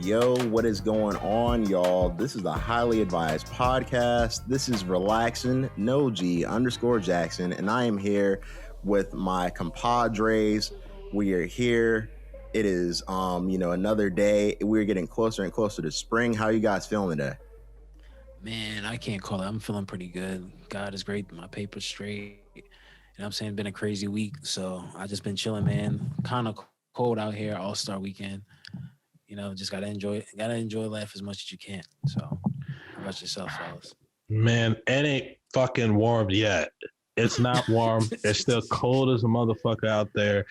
Yo, what is going on, y'all? This is the Highly Advised Podcast. This is Relaxing No G _ Jackson, and I am here with my compadres. We are here. It is another day. We're getting closer and closer to spring. How are you guys feeling today? Man, I can't call it. I'm feeling pretty good. God is great. My paper's straight. You know what I'm saying? Been a crazy week, so I just been chilling, man. Kind of cold out here, All-Star weekend. You know, just gotta enjoy life as much as you can. So, how about yourself, fellas? Man, it ain't fucking warm yet. It's not warm. It's still cold as a motherfucker out there.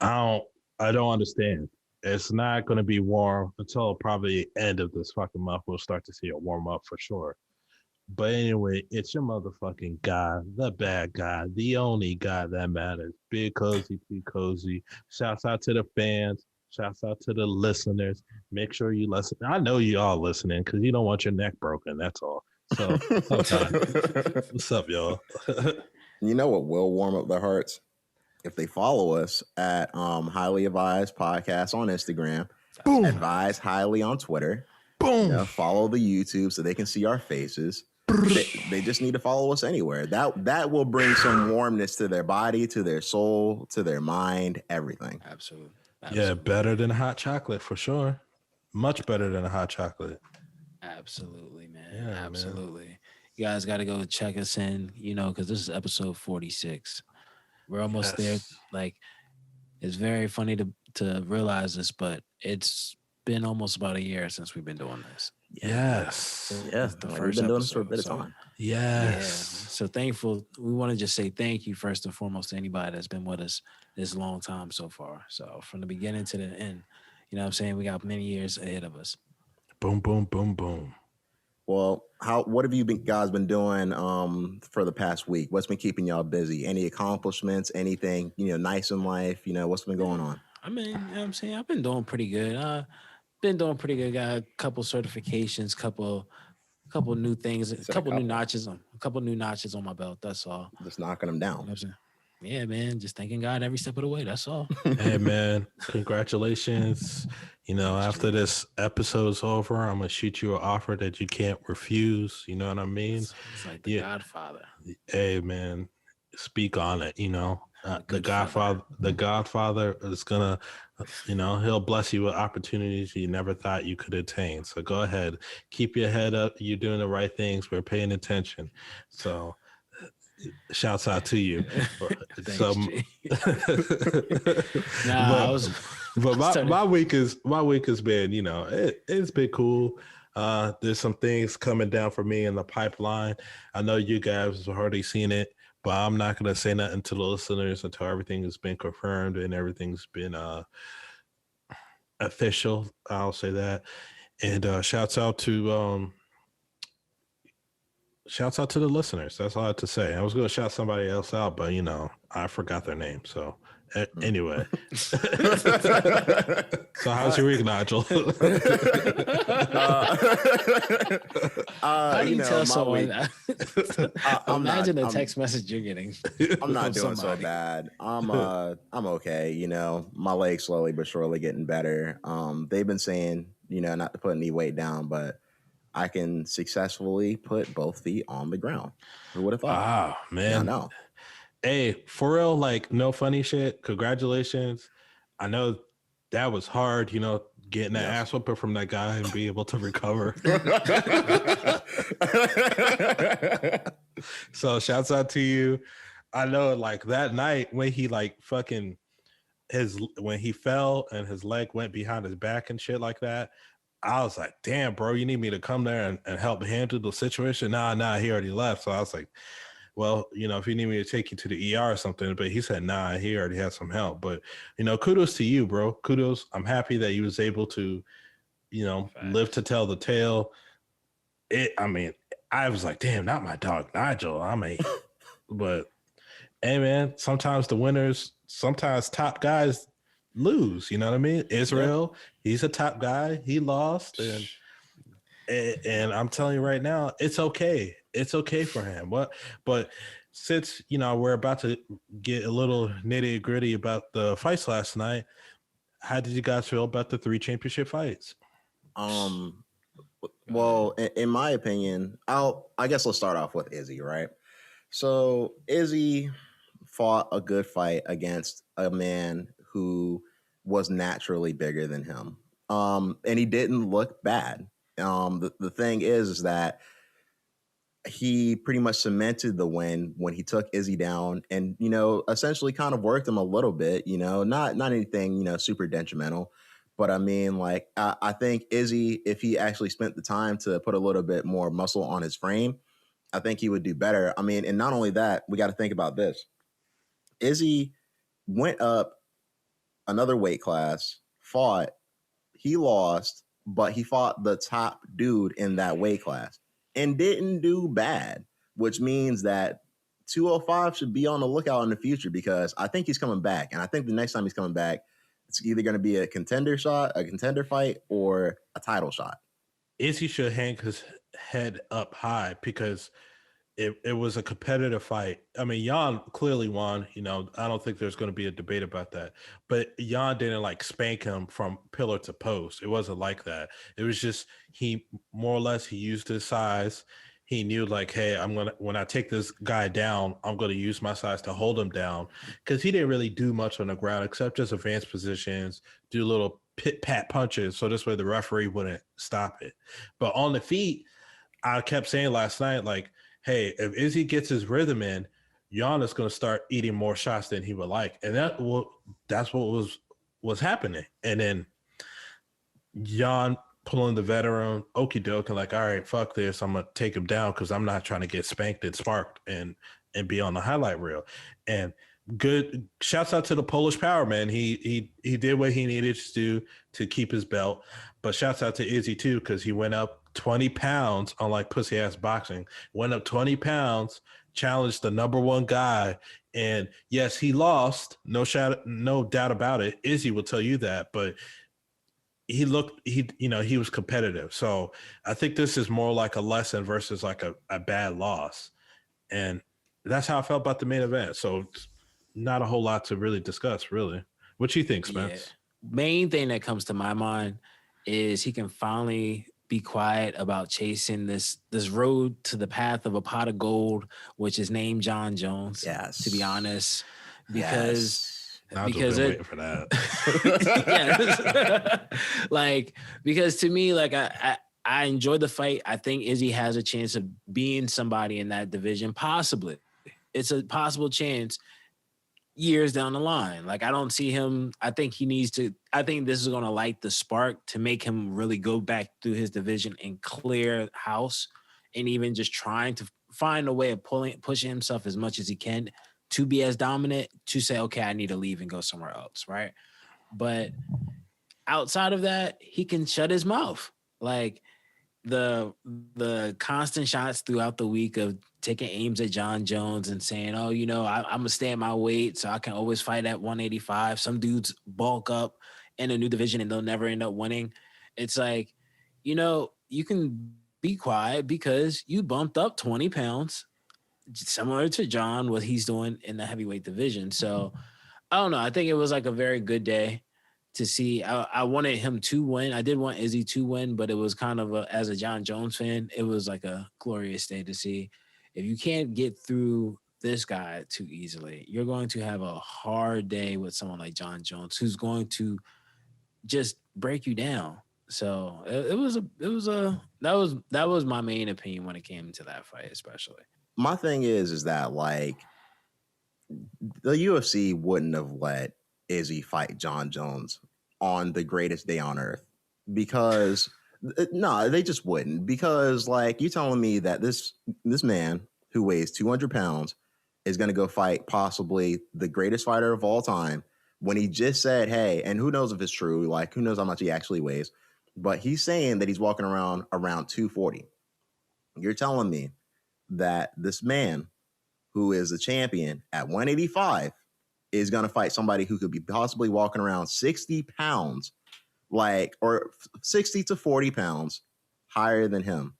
I don't understand. It's not gonna be warm until probably the end of this fucking month. We'll start to see it warm up for sure. But anyway, it's your motherfucking guy, the bad guy, the only guy that matters. Big Cozy, P Cozy. Shouts out to the fans. Shouts out to the listeners. Make sure you listen. I know you all listening because you don't want your neck broken. That's all. So, what's up, y'all? You know what will warm up their hearts? If they follow us at Highly Advised Podcast on Instagram, Boom. Advise Highly on Twitter. Boom. Follow the YouTube so they can see our faces. They just need to follow us anywhere. That will bring some warmness to their body, to their soul, to their mind, everything. Absolutely. Yeah, better than hot chocolate for sure. Much better than a hot chocolate. Absolutely, man. Yeah, absolutely. Man. You guys got to go check us in, because this is episode 46. We're almost there. Like, it's very funny to realize this, but it's been almost about a year since we've been doing this. Yes. Yeah, the we've first been doing episode, this for a bit of time. Yes. Yeah. So thankful. We want to just say thank you first and foremost to anybody that's been with us this long time so far. So from the beginning to the end, you know what I'm saying? We got many years ahead of us. Boom, boom, boom, boom. Well, what have you guys been doing for the past week? What's been keeping y'all busy? Any accomplishments? Anything, nice in life? What's been going on? I mean, you know what I'm saying? I've been doing pretty good. Got a couple certifications, couple new things, a couple new notches on my belt. That's all. Just knocking them down. You know what I'm saying? Yeah, man. Just thanking God every step of the way. That's all. Hey, man. Congratulations. After this episode's over, I'm going to shoot you an offer that you can't refuse. You know what I mean? It's like the Godfather. Hey, man. Speak on it, the Godfather is going to, he'll bless you with opportunities you never thought you could attain. So go ahead. Keep your head up. You're doing the right things. We're paying attention. So shouts out to you. My week has been, it's been cool. There's some things coming down for me in the pipeline. I know you guys have already seen it, but I'm not going to say nothing to the listeners until everything has been confirmed and everything's been official. I'll say that. And shouts out to the listeners. That's all I have to say. I was going to shout somebody else out, but I forgot their name. So anyway, so how's your week, Nigel? How do you tell someone that? Imagine the text message you're getting. I'm not doing so bad. I'm okay. My leg's slowly but surely getting better. They've been saying, not to put any weight down, but I can successfully put both feet on the ground. Who would have thought? Ah, man. Yeah, I know. Hey, for real, like, no funny shit. Congratulations. I know that was hard, getting that ass whooping from that guy and be able to recover. So shouts out to you. I know, like, that night when he when he fell and his leg went behind his back and shit like that, I was like, damn, bro, you need me to come there and help handle the situation? Nah, he already left. So I was like, well, if you need me to take you to the ER or something, but he said, nah, he already had some help. But, kudos to you, bro. Kudos. I'm happy that you was able to, live to tell the tale. I was like, damn, not my dog, Nigel. But Hey man, sometimes the winners, sometimes top guys lose. You know what I mean? Isreal, he's a top guy. He lost, and I'm telling you right now, it's okay. It's okay for him. But since we're about to get a little nitty gritty about the fights last night, how did you guys feel about the 3 championship fights? Well, in my opinion, I guess let's start off with Izzy, right? So Izzy fought a good fight against a man who was naturally bigger than him. And he didn't look bad. The thing is that he pretty much cemented the win when he took Izzy down and, essentially kind of worked him a little bit, not anything, super detrimental. But I mean, like, I think Izzy, if he actually spent the time to put a little bit more muscle on his frame, I think he would do better. I mean, and not only that, we got to think about this. Izzy went up another weight class, fought, he lost, but he fought the top dude in that weight class and didn't do bad, which means that 205 should be on the lookout in the future because I think he's coming back. And I think the next time he's coming back, it's either going to be a contender fight, or a title shot. Izzy should hang his head up high because it was a competitive fight. I mean, Jan clearly won. I don't think there's going to be a debate about that. But Jan didn't like spank him from pillar to post. It wasn't like that. It was just he more or less he used his size. He knew like, hey, when I take this guy down, I'm gonna use my size to hold him down because he didn't really do much on the ground except just advance positions, do little pit pat punches, so this way the referee wouldn't stop it. But on the feet, I kept saying last night, like, hey, if Izzy gets his rhythm in, Jan is going to start eating more shots than he would like. And that's what was happening. And then Jan pulling the veteran, okie doke, and like, all right, fuck this. I'm going to take him down because I'm not trying to get spanked and sparked and be on the highlight reel. And good shouts out to the Polish Power, man. He did what he needed to do to keep his belt. But shouts out to Izzy too, because he went up 20 pounds, unlike pussy ass boxing, went up 20 pounds, challenged the number 1 guy. And yes, he lost. No doubt about it. Izzy will tell you that, but he was competitive. So I think this is more like a lesson versus like a bad loss. And that's how I felt about the main event. So it's not a whole lot to really discuss, really. What do you think, Spence? Yeah. Main thing that comes to my mind is he can finally be quiet about chasing this road to the path of a pot of gold, which is named John Jones. Yes. To be honest, because I've been waiting for that. Because to me, like I enjoyed the fight. I think Izzy has a chance of being somebody in that division. Possibly, it's a possible chance years down the line. Like I don't see him. I think this is going to light the spark to make him really go back through his division and clear house, and even just trying to find a way of pushing himself as much as he can to be as dominant, to say, okay, I need to leave and go somewhere else, right? But outside of that, he can shut his mouth. Like the constant shots throughout the week of taking aims at John Jones and saying, oh, I'm going to stay at my weight so I can always fight at 185. Some dudes bulk up in a new division and they'll never end up winning. It's like, you can be quiet because you bumped up 20 pounds, similar to John, what he's doing in the heavyweight division. So I don't know. I think it was like a very good day to see. I wanted him to win. I did want Izzy to win, but it was kind of as a John Jones fan, it was like a glorious day to see. If you can't get through this guy too easily, you're going to have a hard day with someone like John Jones, who's going to just break you down. So that was my main opinion when it came to that fight, especially. My thing is that like the UFC wouldn't have let Izzy fight John Jones on the greatest day on earth because no, they just wouldn't. Because like you telling me that this man who weighs 200 pounds is going to go fight possibly the greatest fighter of all time when he just said, hey, and who knows if it's true, like who knows how much he actually weighs, but he's saying that he's walking around 240. You're telling me that this man who is the champion at 185, is going to fight somebody who could be possibly walking around 60 pounds, or 60 to 40 pounds higher than him.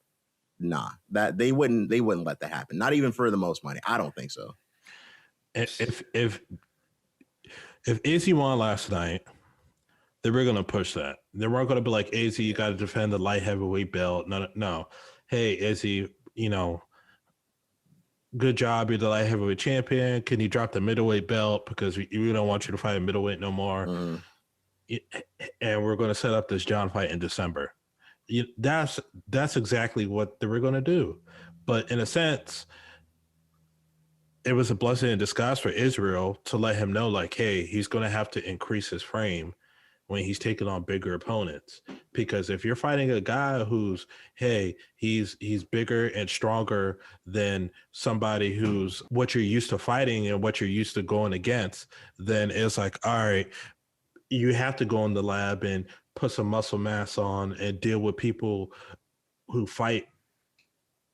Nah, that they wouldn't let that happen. Not even for the most money. I don't think so. If Izzy won last night, they were going to push that. They weren't going to be like, Izzy, you got to defend the light heavyweight belt. No. Hey, Izzy, good job. You're the light heavyweight champion. Can you drop the middleweight belt? Because we don't want you to fight a middleweight no more. And we're going to set up this John fight in December. That's exactly what they were going to do. But in a sense, it was a blessing in disguise for Isreal to let him know, like, hey, he's going to have to increase his frame when he's taking on bigger opponents. Because if you're fighting a guy who's, hey, he's bigger and stronger than somebody who's what you're used to fighting and what you're used to going against, then it's like, all right, you have to go in the lab and put some muscle mass on and deal with people who fight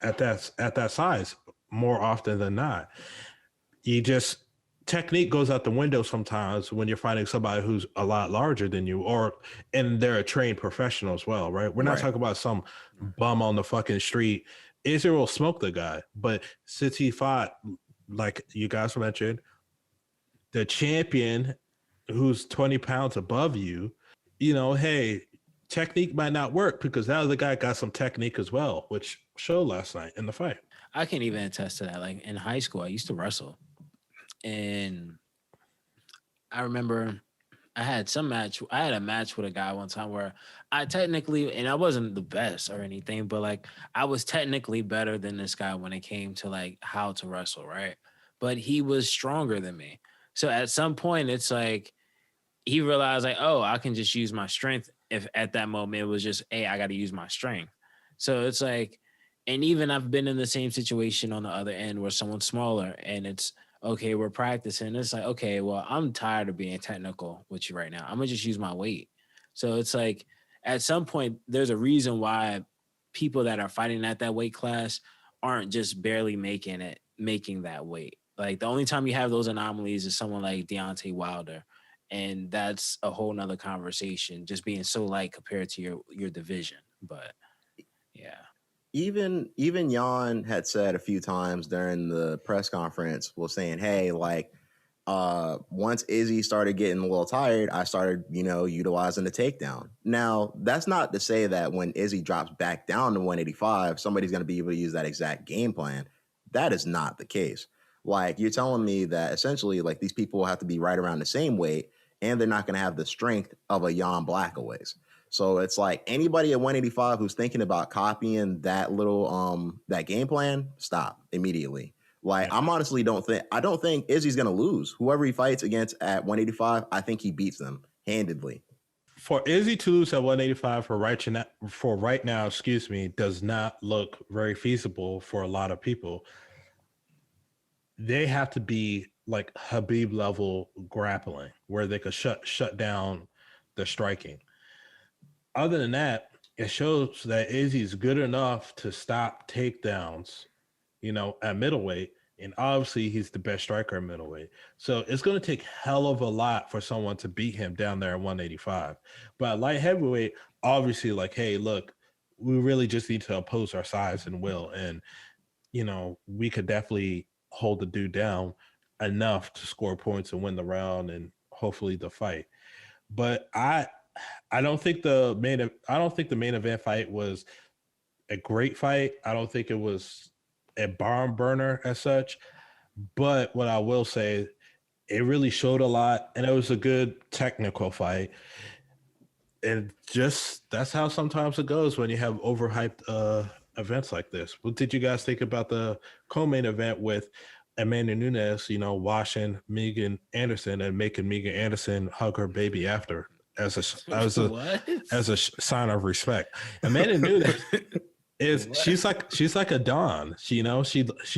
at that size more often than not. Technique goes out the window sometimes when you're fighting somebody who's a lot larger than you, and they're a trained professional as well, right? We're not talking about some bum on the fucking street. Israel smoked the guy, but since he fought, like you guys mentioned, the champion who's 20 pounds above you, hey, technique might not work because that other guy got some technique as well, which showed last night in the fight. I can even attest to that. Like in high school, I used to wrestle. And I remember I had a match with a guy one time where I technically, and I wasn't the best or anything, but like I was technically better than this guy when it came to like how to wrestle, right? But he was stronger than me. So at some point it's like he realized like, oh, I can just use my strength. If at that moment it was just, hey, I got to use my strength. So it's like, and even I've been in the same situation on the other end where someone's smaller and it's, okay, we're practicing. It's like, okay, well, I'm tired of being technical with you right now. I'm going to just use my weight. So it's like, at some point, there's a reason why people that are fighting at that weight class aren't just barely making that weight. Like, the only time you have those anomalies is someone like Deontay Wilder. And that's a whole nother conversation, just being so light compared to your division. But, yeah. Even Jan had said a few times during the press conference, was saying, hey, like, once Izzy started getting a little tired, I started, utilizing the takedown. Now, that's not to say that when Izzy drops back down to 185, somebody's going to be able to use that exact game plan. That is not the case. Like, you're telling me that essentially, like, these people will have to be right around the same weight, and they're not going to have the strength of a Jan Blachowicz. So it's like anybody at 185 who's thinking about copying that little that game plan, stop immediately. Like, I'm honestly I don't think Izzy's gonna lose. Whoever he fights against at 185, I think he beats them handedly. For Izzy to lose at 185 for right now, does not look very feasible for a lot of people. They have to be like Habib level grappling, where they could shut down the striking. Other than that, it shows that Izzy's good enough to stop takedowns, at middleweight. And obviously he's the best striker at middleweight. So it's going to take hell of a lot for someone to beat him down there at 185. But at light heavyweight, obviously, like, hey, look, we really just need to oppose our size and will. And, we could definitely hold the dude down enough to score points and win the round and hopefully the fight. But I don't think the main event fight was a great fight. I don't think it was a barn burner as such. But what I will say, it really showed a lot, and it was a good technical fight. And just that's how sometimes it goes when you have overhyped events like this. What did you guys think about the co-main event with Amanda Nunes, washing Megan Anderson and making Megan Anderson hug her baby after? As a sign of respect. Amanda Nunes she's like a Dawn. She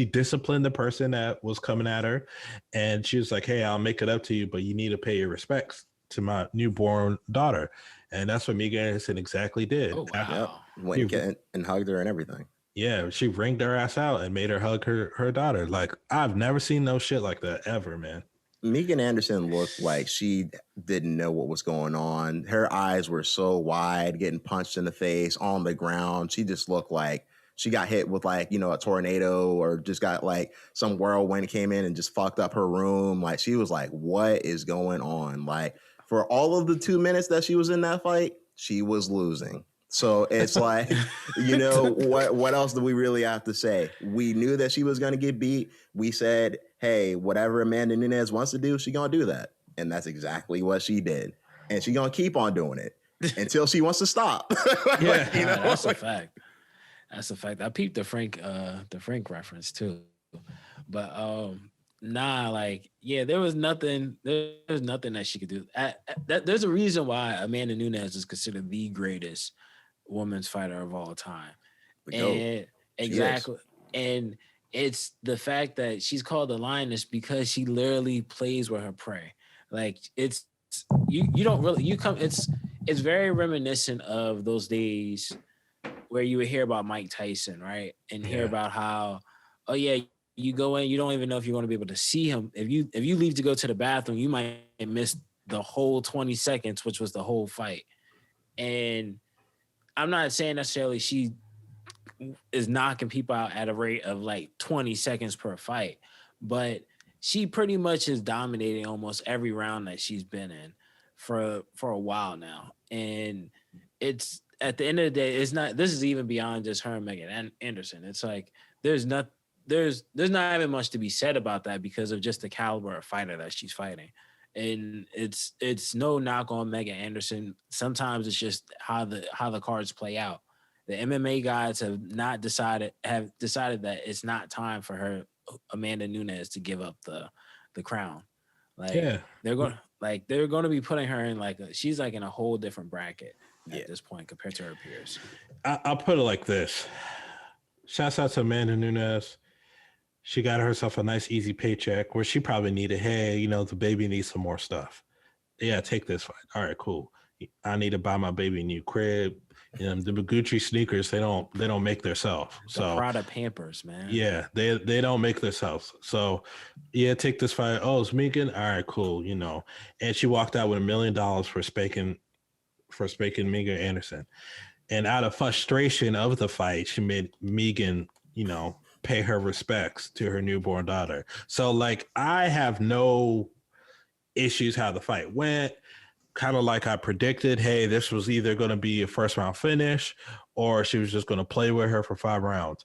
disciplined the person that was coming at her, and she was like, hey, I'll make it up to you, but you need to pay your respects to my newborn daughter. And that's what Megan Anderson exactly did. Oh, wow. Went and hugged her and everything. Yeah, she ringed her ass out and made her hug her daughter. Like, I've never seen no shit like that ever, man. Megan Anderson looked like she didn't know what was going on. Her eyes were so wide, getting punched in the face on the ground. She just looked like she got hit with like, a tornado, or just got like some whirlwind came in and just fucked up her room. Like, she was like, what is going on? Like, for all of the 2 minutes that she was in that fight, she was losing. So it's like, what else do we really have to say? We knew that she was going to get beat. We said, hey, whatever Amanda Nunes wants to do, she's going to do that. And that's exactly what she did. And she's going to keep on doing it until she wants to stop. Yeah, that's a fact. That's a fact. I peeped the Frank reference too. But there was nothing that she could do. There's a reason why Amanda Nunes is considered the greatest women's fighter of all time. And exactly. And it's the fact that she's called the lioness because she literally plays with her prey. Like, it's it's very reminiscent of those days where you would hear about Mike Tyson, right? And hear about how, oh yeah, you go in, you don't even know if you're going to be able to see him. If you leave to go to the bathroom, you might miss the whole 20 seconds, which was the whole fight. And I'm not saying necessarily she is knocking people out at a rate of like 20 seconds per fight, but she pretty much is dominating almost every round that she's been in for a while now. And it's, at the end of the day, it's not, this is even beyond just her and Megan Anderson. It's like, there's not even much to be said about that because of just the caliber of fighter that she's fighting. And it's no knock on Megan Anderson. Sometimes it's just how the cards play out. The MMA guys have decided that it's not time for her, Amanda Nunes, to give up the crown. Like, they're going to be putting her in she's like in a whole different bracket at this point compared to her peers. I'll put it like this. Shouts out to Amanda Nunes. She got herself a nice, easy paycheck where she probably needed, hey, the baby needs some more stuff. Yeah, take this fight. All right, cool. I need to buy my baby a new crib. The Gucci sneakers, they don't make themselves. So Prada Pampers, man. Yeah, they don't make themselves. So yeah, take this fight. Oh, it's Megan. All right, cool. And she walked out with $1 million for spanking Megan Anderson. And out of frustration of the fight, she made Megan, pay her respects to her newborn daughter. So I have no issues how the fight went. Kind of like I predicted, hey, this was either going to be a first round finish or she was just going to play with her for 5 rounds.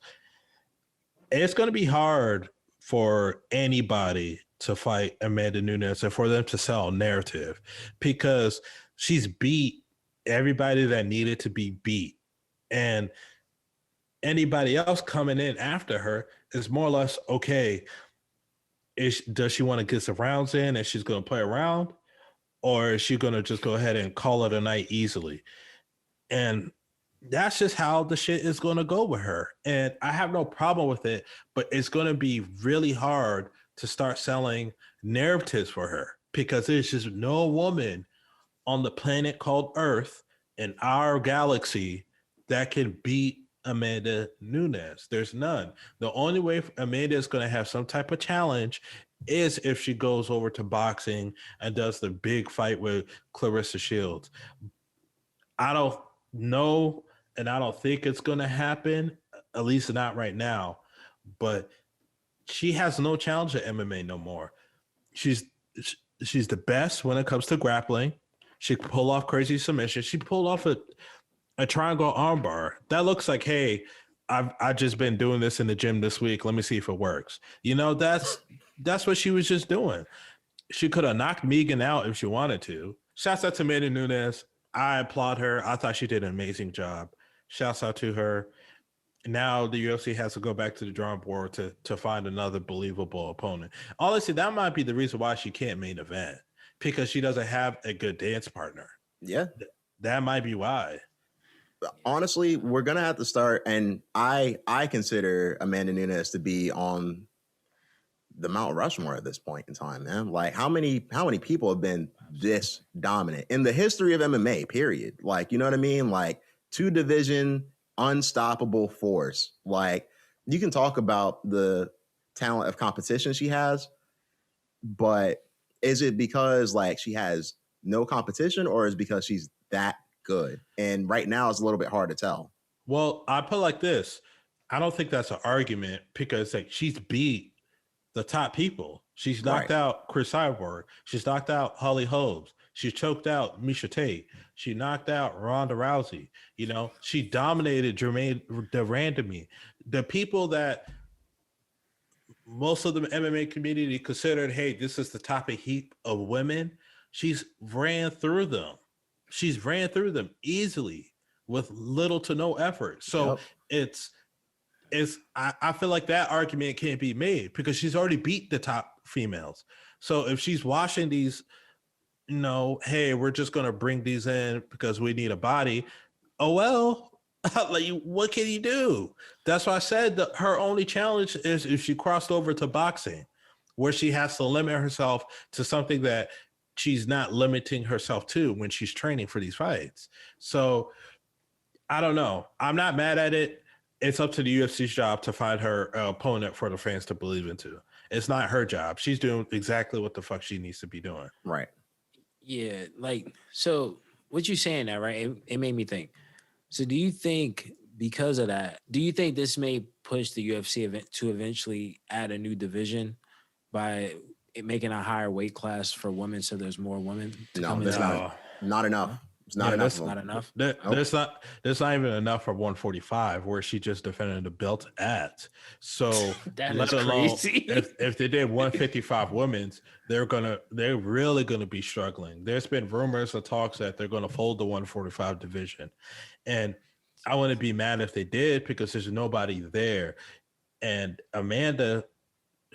It's going to be hard for anybody to fight Amanda Nunes and for them to sell a narrative because she's beat everybody that needed to be beat. And anybody else coming in after her is more or less, okay, does she want to get some rounds in and she's going to play around? Or is she going to just go ahead and call it a night easily? And that's just how the shit is going to go with her. And I have no problem with it, but it's going to be really hard to start selling narratives for her because there's just no woman on the planet called Earth in our galaxy that can beat Amanda Nunes. There's none. The only way Amanda is going to have some type of challenge is if she goes over to boxing and does the big fight with Clarissa Shields. I don't know, and I don't think it's going to happen, at least not right now, but she has no challenge at MMA no more. She's the best when it comes to grappling. She can pull off crazy submissions. She pulled off a triangle armbar. That looks like, hey, I've just been doing this in the gym this week. Let me see if it works. That's what she was just doing. She could have knocked Megan out if she wanted to. Shouts out to Amanda Nunes. I applaud her. I thought she did an amazing job. Shouts out to her. Now the UFC has to go back to the drawing board to find another believable opponent. Honestly, that might be the reason why she can't main event, because she doesn't have a good dance partner. Yeah. That might be why. Honestly, we're going to have to start, and I consider Amanda Nunes to be on the Mount Rushmore at this point in time, man. Like, how many people have been this dominant in the history of MMA, period? Like, you know what I mean? Like, 2 division unstoppable force. Like, you can talk about the talent of competition she has, but is it because like she has no competition, or is it because she's that good? And right now it's a little bit hard to tell. Well, I put it like this. I don't think that's an argument because like she's beat the top people. She's knocked out Chris Cyborg. She's knocked out Holly Holmes. She choked out Misha Tate. She knocked out Ronda Rousey. You know, she dominated Jermaine Durandamy. The people that most of the MMA community considered, hey, this is the top of heap of women. She's ran through them. She's ran through them easily with little to no effort. So I feel like that argument can't be made because she's already beat the top females. So if she's washing these, you know, hey, we're just going to bring these in because we need a body. Oh, well, like, what can you do? That's why I said that her only challenge is if she crossed over to boxing, where she has to limit herself to something that she's not limiting herself to when she's training for these fights. So I don't know. I'm not mad at it. It's up to the UFC's job to find her opponent for the fans to believe into. It's not her job. She's doing exactly what the fuck she needs to be doing. Right. Yeah, like, so what you saying now, right? It made me think. So do you think because of that, do you think this may push the UFC event to eventually add a new division by making a higher weight class for women so there's more women to come into? Not enough. It's not enough. That's not enough. There's not even enough for 145 where she just defended the belt at. So that let is alone crazy. if they did 155 women's, they're really gonna be struggling. There's been rumors or talks that they're gonna fold the 145 division, and I wouldn't be mad if they did because there's nobody there. And Amanda,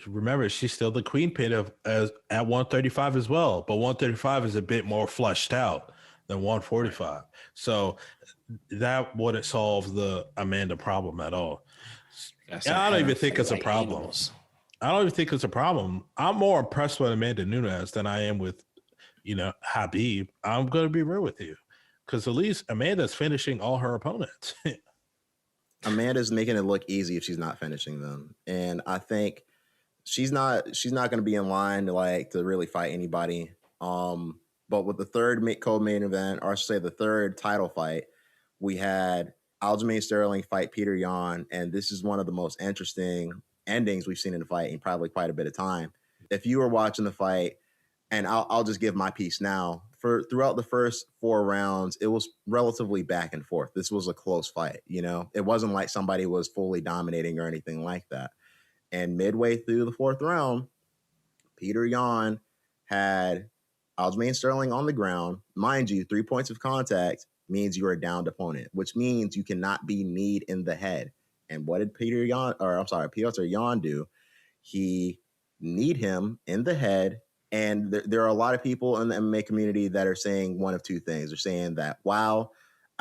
remember, she's still the queen pin at 135 as well, but 135 is a bit more fleshed out than 145. So that wouldn't solve the Amanda problem at all. I don't even think it's a problem. I don't even think it's a problem. I'm more impressed with Amanda Nunes than I am with, Habib. I'm going to be real with you because at least Amanda's finishing all her opponents. Amanda's making it look easy if she's not finishing them. And I think she's not going to be in line to really fight anybody. But with the third co-main event, or I should say the third title fight, we had Aljamain Sterling fight Petr Yan, and this is one of the most interesting endings we've seen in the fight in probably quite a bit of time. If you were watching the fight, and I'll just give my piece now, throughout the first 4 rounds, it was relatively back and forth. This was a close fight, It wasn't like somebody was fully dominating or anything like that. And midway through the 4th round, Petr Yan had Aljamain Sterling on the ground. Mind you, 3 points of contact means you're a downed opponent, which means you cannot be kneed in the head. And what did Petr Yan do? He kneed him in the head. And there are a lot of people in the MMA community that are saying one of two things. They're saying that, wow,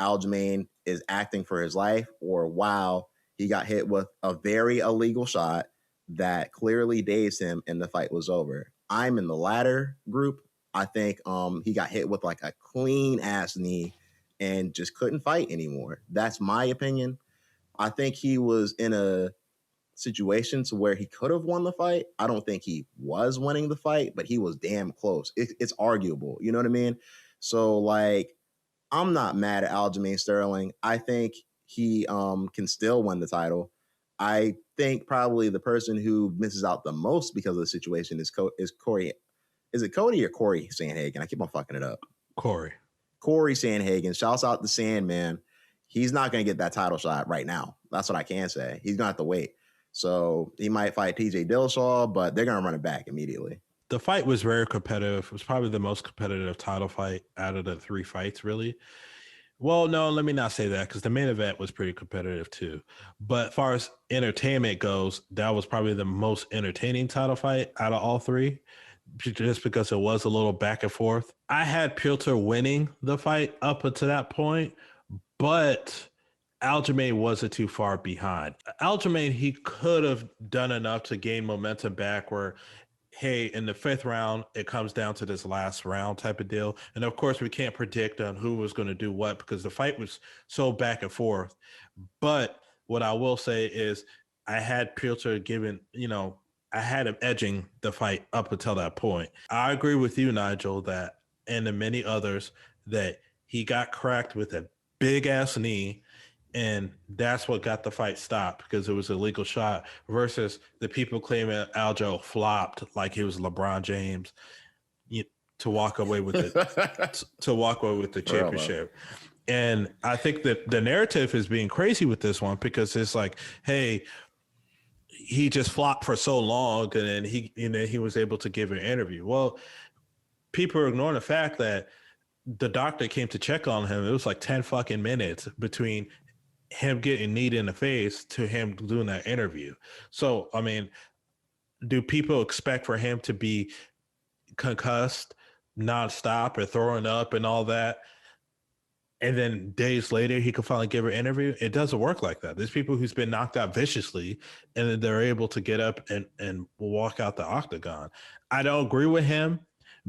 Aljamain is acting for his life, or wow, he got hit with a very illegal shot that clearly dazed him and the fight was over. I'm in the latter group. I think he got hit with like a clean ass knee and just couldn't fight anymore. That's my opinion. I think he was in a situation to where he could have won the fight. I don't think he was winning the fight, but he was damn close. It's arguable. You know what I mean? So I'm not mad at Aljamain Sterling. I think he can still win the title. I think probably the person who misses out the most because of the situation is Corey. Is it Cody or Corey Sandhagen? I keep on fucking it up. Corey Sandhagen. Shouts out to Sandman. He's not going to get that title shot right now. That's what I can say. He's going to have to wait. So he might fight TJ Dillashaw, but they're going to run it back immediately. The fight was very competitive. It was probably the most competitive title fight out of the 3 fights, really. Well, no, let me not say that because the main event was pretty competitive too. But as far as entertainment goes, that was probably the most entertaining title fight out of all 3. Just because it was a little back and forth. I had Petr winning the fight up until that point, but Aljamain wasn't too far behind. Aljamain, he could have done enough to gain momentum back where hey, in the 5th round, it comes down to this last round type of deal. And of course, we can't predict on who was going to do what because the fight was so back and forth. But what I will say is I had Petr given, I had him edging the fight up until that point. I agree with you, Nigel, that and the many others that he got cracked with a big ass knee. And that's what got the fight stopped because it was a legal shot versus the people claiming Aljo flopped like he was LeBron James to walk away with it, to walk away with the championship. And I think that the narrative is being crazy with this one because it's like, hey, he just flopped for so long and then he was able to give an interview. Well, people are ignoring the fact that the doctor came to check on him. It was like 10 fucking minutes between him getting kneed in the face to him doing that interview. So, I mean, do people expect for him to be concussed nonstop or throwing up and all that? And then days later, he could finally give an interview. It doesn't work like that. There's people who's been knocked out viciously and then they're able to get up and walk out the octagon. I don't agree with him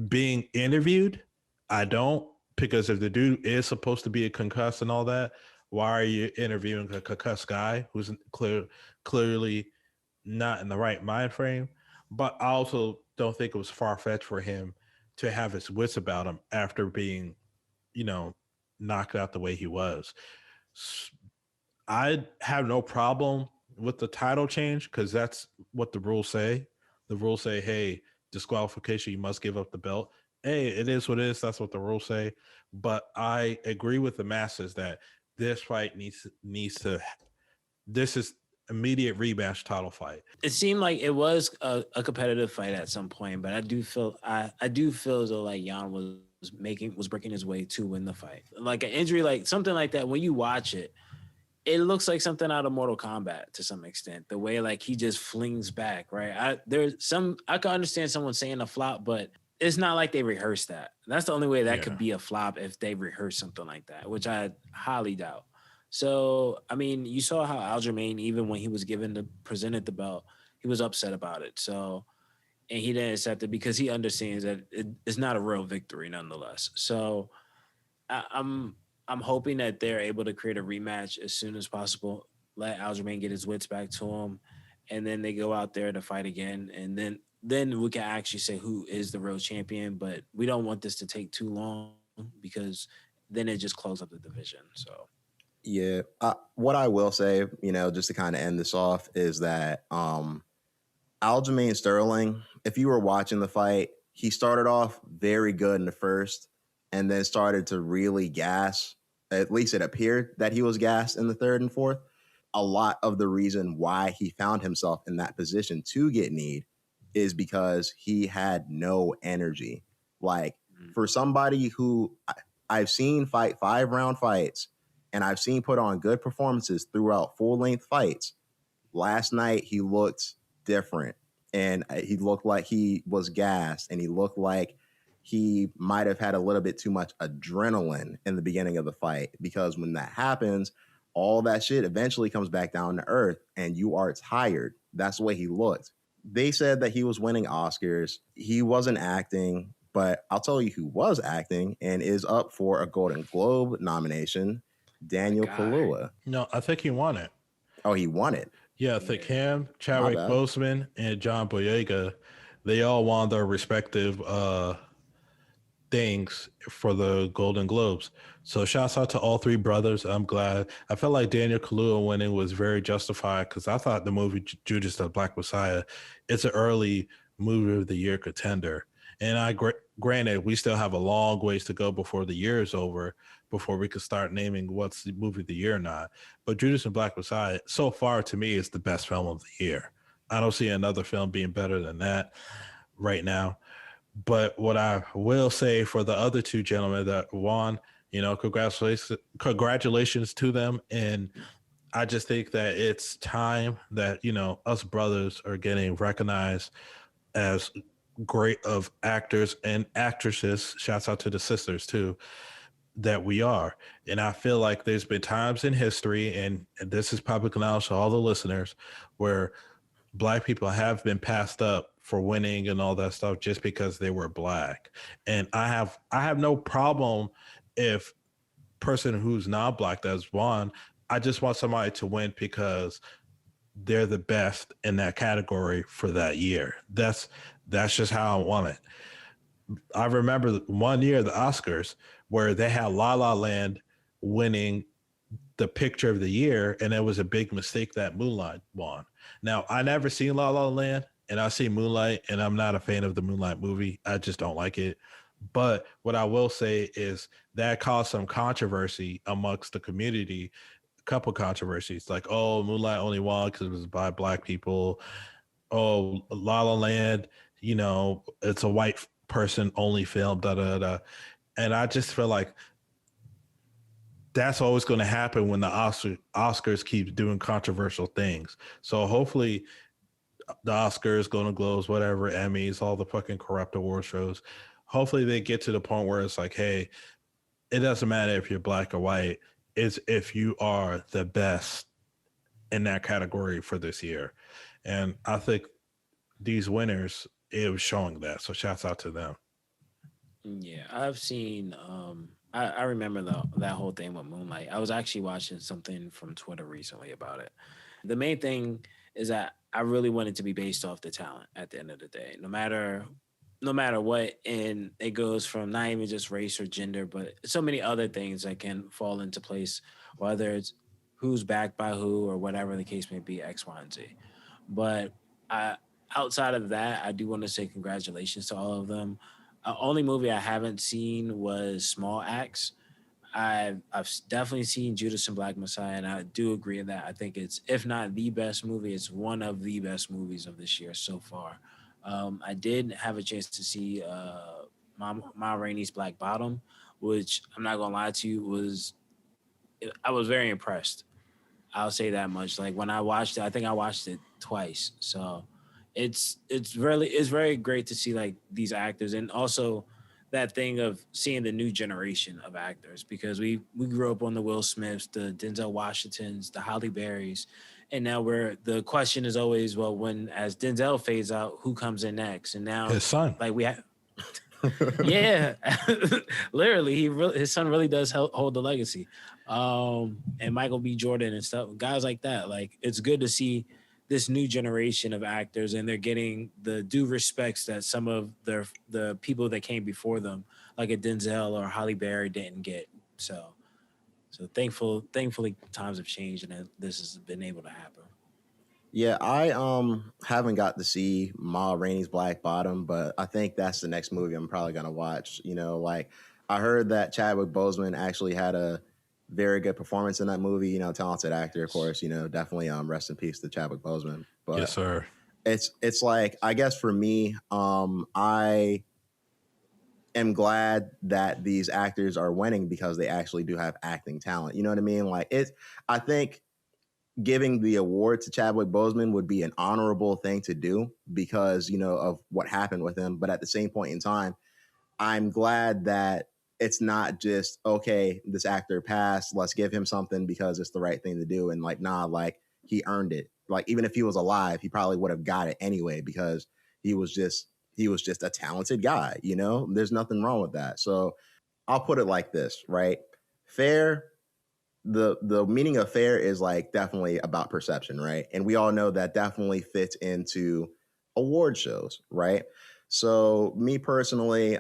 being interviewed. I don't, because if the dude is supposed to be a concussed and all that, why are you interviewing a concussed guy who's clearly not in the right mind frame? But I also don't think it was far-fetched for him to have his wits about him after being, knocked out the way he was. I have no problem with the title change because that's what the rules say. The rules say, hey, disqualification, you must give up the belt. Hey, it is what it is. That's what the rules say. But I agree with the masses that this fight needs to. This is immediate rematch title fight. It seemed like it was a competitive fight at some point, but I do feel as though like Jan was breaking his way to win the fight. Like an injury, like something like that. When you watch it, it looks like something out of Mortal Kombat to some extent. The way like he just flings back, right? I can understand someone saying a flop, but it's not like they rehearsed that. That's the only way that could be a flop if they rehearse something like that, which I highly doubt. So, I mean, you saw how Aljamain, even when he was presented the belt, he was upset about it. So, and he didn't accept it because he understands that it's not a real victory nonetheless. So, I'm hoping that they're able to create a rematch as soon as possible, let Aljamain get his wits back to him, and then they go out there to fight again, and then we can actually say who is the real champion. But we don't want this to take too long because then it just closes up the division. So. Yeah. What I will say, just to kind of end this off is that Aljamain Sterling, if you were watching the fight, he started off very good in the first and then started to really gas. At least it appeared that he was gassed in the third and fourth. A lot of the reason why he found himself in that position to get kneed is because he had no energy. Like for somebody who I've seen fight 5-round fights, and I've seen put on good performances throughout full-length fights. Last night, he looked different, and he looked like he was gassed, and he looked like he might have had a little bit too much adrenaline in the beginning of the fight, because when that happens, all that shit eventually comes back down to earth, and you are tired. That's the way he looked. They said that he was winning Oscars. He wasn't acting, but I'll tell you who was acting and is up for a Golden Globe nomination. Daniel Kaluuya. No, I think he won it. Oh, he won it. Yeah, I think him, Chadwick Boseman, and John Boyega, they all won their respective things for the Golden Globes. So shouts out to all three brothers. I'm glad. I felt like Daniel Kaluuya winning was very justified because I thought the movie Judas the Black Messiah, it's an early movie of the year contender. And granted, we still have a long ways to go before the year is over, before we could start naming what's the movie of the year or not. But Judas and Black Messiah, so far to me, is the best film of the year. I don't see another film being better than that right now. But what I will say for the other two gentlemen that won, congratulations to them. And I just think that it's time that, us brothers are getting recognized as great of actors and actresses. Shouts out to the sisters too, that we are. And I feel like there's been times in history, and this is public knowledge to all the listeners, where Black people have been passed up for winning and all that stuff just because they were black. And I have no problem if person who's not black that's won. I just want somebody to win because they're the best in that category for that year. That's just how I want it. I remember one year the Oscars where they had La La Land winning the picture of the year, and it was a big mistake that Moonlight won. Now, I never seen La La Land, and I see Moonlight, and I'm not a fan of the Moonlight movie. I just don't like it. But what I will say is that caused some controversy amongst the community, a couple controversies, like, oh, Moonlight only won because it was by black people. Oh, La La Land, it's a white person only film, da-da-da. And I just feel like that's always going to happen when the Oscars keep doing controversial things. So hopefully the Oscars, Golden Globes, whatever, Emmys, all the fucking corrupt award shows, hopefully they get to the point where it's like, hey, it doesn't matter if you're black or white. It's if you are the best in that category for this year. And I think these winners, it was showing that. So shouts out to them. Yeah, I've seen. I remember that whole thing with Moonlight. I was actually watching something from Twitter recently about it. The main thing is that I really want it to be based off the talent at the end of the day, no matter what. And it goes from not even just race or gender, but so many other things that can fall into place, whether it's who's backed by who or whatever the case may be, X, Y, and Z. But outside of that, I do want to say congratulations to all of them. Only movie I haven't seen was Small Axe. I've definitely seen Judas and Black Messiah, and I do agree with that. I think it's, if not the best movie, it's one of the best movies of this year so far. I did have a chance to see Ma Rainey's Black Bottom, which I'm not gonna lie to you, I was very impressed. I'll say that much. Like when I watched it, I think I watched it twice. So it's very great to see like these actors, and also that thing of seeing the new generation of actors, because we grew up on the Will Smiths, the Denzel Washingtons, the Halle Berrys, and now the question is always, well, when as Denzel fades out, who comes in next? And now His son, like we have. Yeah, literally, his son really does hold the legacy, and Michael B. Jordan and stuff, guys like that. Like it's good to see this new generation of actors, and they're getting the due respects that some of the people that came before them, like a Denzel or Halle Berry, didn't get. So thankfully times have changed, and this has been able to happen. Yeah, I haven't got to see Ma Rainey's Black Bottom, but I think that's the next movie I'm probably gonna watch. Like I heard that Chadwick Boseman actually had a very good performance in that movie. Talented actor, of course. Definitely rest in peace to Chadwick Boseman. But yes, sir. It's like, I guess for me, I am glad that these actors are winning because they actually do have acting talent. You know what I mean? Like I think giving the award to Chadwick Boseman would be an honorable thing to do because, of what happened with him. But at the same point in time, I'm glad that it's not just, okay, this actor passed, let's give him something because it's the right thing to do. And like, nah, like he earned it. Like, even if he was alive, he probably would have got it anyway because he was just a talented guy, There's nothing wrong with that. So I'll put it like this, right? Fair. The meaning of fair is like definitely about perception, right? And we all know that definitely fits into award shows, right? So me personally,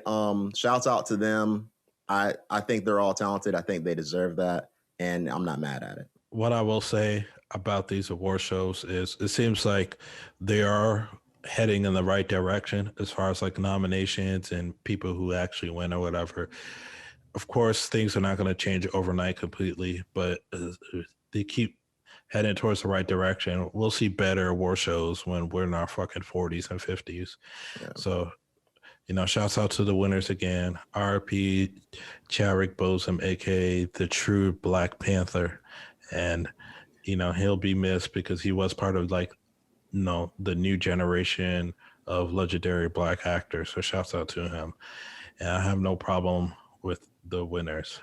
shouts out to them. I think they're all talented. I think they deserve that, and I'm not mad at it. What I will say about these award shows is it seems like they are heading in the right direction as far as like nominations and people who actually win or whatever. Of course, things are not going to change overnight completely, but they keep heading towards the right direction. We'll see better award shows when we're in our fucking 40s and 50s. Yeah. So, shouts out to the winners again. RP Chadwick Boseman, aka the true Black Panther. And, he'll be missed because he was part of the new generation of legendary Black actors. So shouts out to him. And I have no problem with the winners.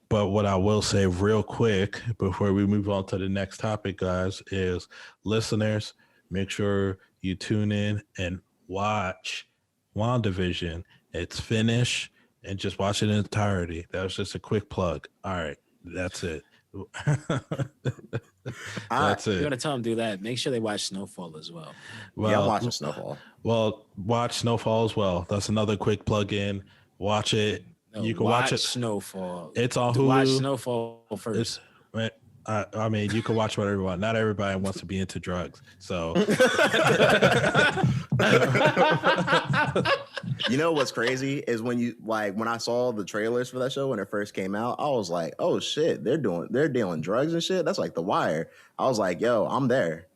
But what I will say real quick before we move on to the next topic, guys, is listeners, make sure you tune in and watch WandaVision. It's finished, and just watch it in entirety. That was just a quick plug. All right, that's it. That's You're it. gonna tell them to do that. Make sure they watch Snowfall as well. Well, yeah, I'm watching Snowfall. Well, watch Snowfall as well. That's another quick plug-in. Watch it. No, You can watch it. Snowfall. It's on Hulu. Watch Snowfall first. I mean, you can watch whatever you want. Not everybody wants to be into drugs. So, You know what's crazy is when I saw the trailers for that show when it first came out, I was like, oh shit, they're dealing drugs and shit. That's like The Wire. I was like, yo, I'm there.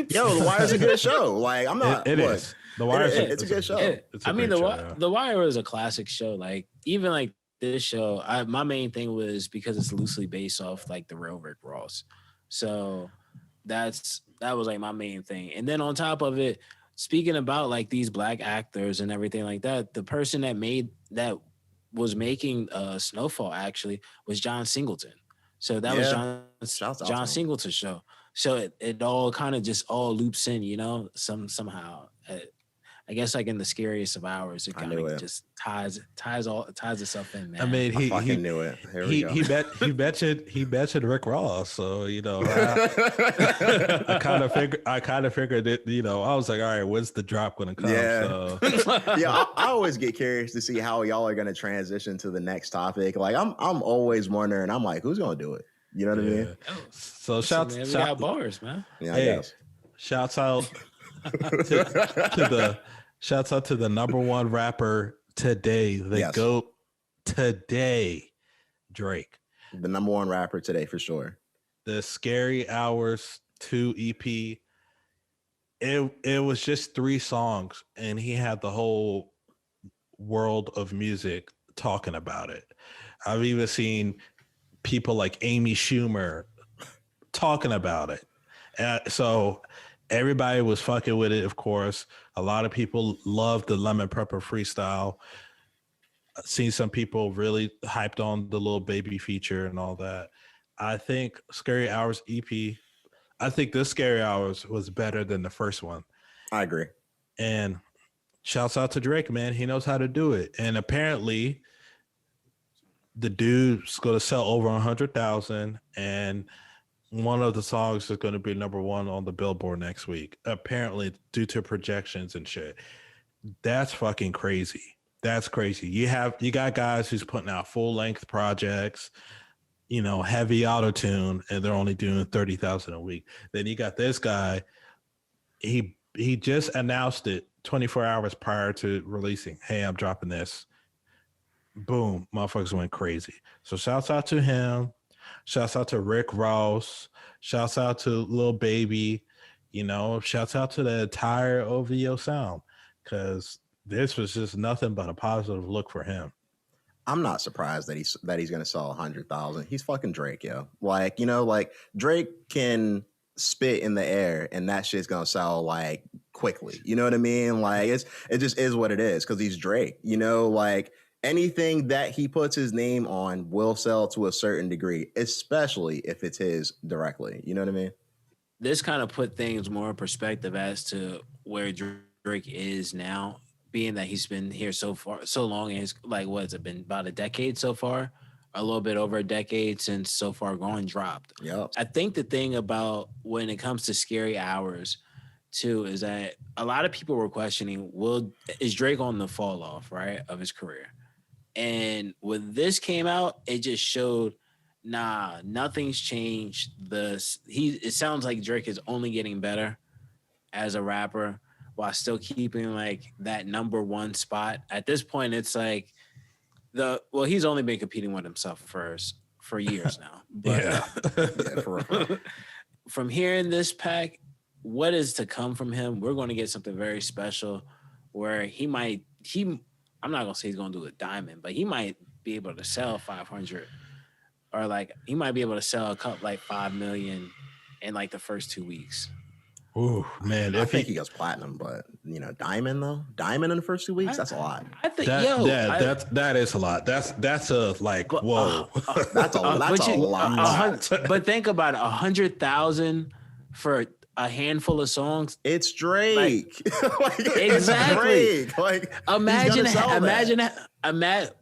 Yo, The Wire's a good show. Like, I'm not. it look, is. The Wire. it's a good show. It's a great show, yeah. The Wire is a classic show. Like even like this show, my main thing was because it's loosely based off like the real Rick Ross. So that was like my main thing. And then on top of it, speaking about like these black actors and everything like that, the person that was making Snowfall actually was John Singleton. So that was John Singleton's show. So it all kind of just all loops in, you know, somehow. I guess like in the scariest of hours, it kind of just ties itself in, man. I mean, I fucking knew it. Here we go. He mentioned Rick Ross, so you know, I kind of figured it. You know, I was like, all right, when's the drop going to come? Yeah, So. yeah. I always get curious to see how y'all are going to transition to the next topic. Like, I'm always wondering. I'm like, who's going to do it? You know what I mean? So shout out bars, man. Yeah, I guess. Shouts out Shouts out to the number one rapper today, the GOAT today, Drake. The number one rapper today for sure. The Scary Hours 2 EP. It was just 3 songs, and he had the whole world of music talking about it. I've even seen people like Amy Schumer talking about it. So everybody was fucking with it, of course. A lot of people loved the Lemon Pepper freestyle. I've seen some people really hyped on the Lil Baby feature and all that. I think Scary Hours EP, I think this Scary Hours was better than the first one. I agree. And shouts out to Drake, man. He knows how to do it. And apparently the dude's going to sell over 100,000, and one of the songs is going to be number 1 on the Billboard next week, apparently due to projections and shit. That's fucking crazy. That's crazy. You got guys who's putting out full-length projects, you know, heavy auto-tune, and they're only doing 30,000 a week. Then you got this guy, he just announced it 24 hours prior to releasing. Hey, I'm dropping this. Boom, motherfuckers went crazy. So shouts out to him. Shouts out to Rick Ross. Shouts out to Lil Baby. You know, shouts out to the entire OVO sound, because this was just nothing but a positive look for him. I'm not surprised that he's going to sell 100,000. He's fucking Drake, yo. Like, you know, like Drake can spit in the air and that shit's going to sell like quickly. You know what I mean? Like it just is what it is, because he's Drake, you know, like anything that he puts his name on will sell to a certain degree, especially if it's his directly. You know what I mean? This kind of put things more in perspective as to where Drake is now, being that he's been here so long. And it's like, what has it been, about a decade so far? A little bit over a decade since So Far Gone dropped. Yep. I think the thing about when it comes to Scary Hours too is that a lot of people were questioning, is Drake on the fall off, right, of his career? And when this came out, it just showed, nah, nothing's changed. It sounds like Drake is only getting better as a rapper while still keeping like that number 1 spot. At this point, it's like he's only been competing with himself for years now. But Yeah, for real. From hearing this pack, what is to come from him? We're going to get something very special where I'm not gonna say he's gonna do a diamond, but he might be able to sell 500, or like he might be able to sell a cup like 5 million in like the first 2 weeks. Ooh, man! I think he goes platinum, but you know, diamond in the first 2 weeks, that's a lot. I think that is a lot. That's a like whoa. That's a lot. But think about it, 100,000 for a handful of songs. It's Drake. Like, Exactly. It's Drake. Like, Imagine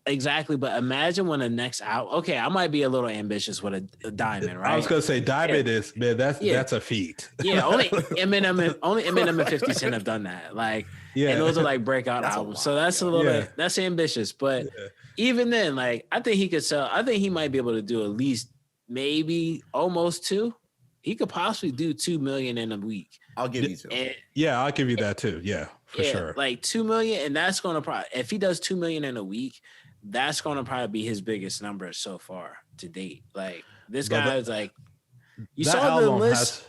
exactly, but imagine when the next album. Okay, I might be a little ambitious with a Diamond, right? I was gonna say Diamond is, man, that's a feat. Yeah, only Eminem and 50 Cent have done that. Like, and those are like breakout albums. So that's a little that's ambitious, but even then, like, I think he could sell. I think he might be able to do at least maybe almost 2. He could possibly do 2 million in a week. I'll give you 2. I'll give you that too. Yeah, for sure. Like 2 million, and that's gonna probably, if he does 2 million in a week, that's gonna probably be his biggest number so far to date. Like, this guy is like, you saw the list.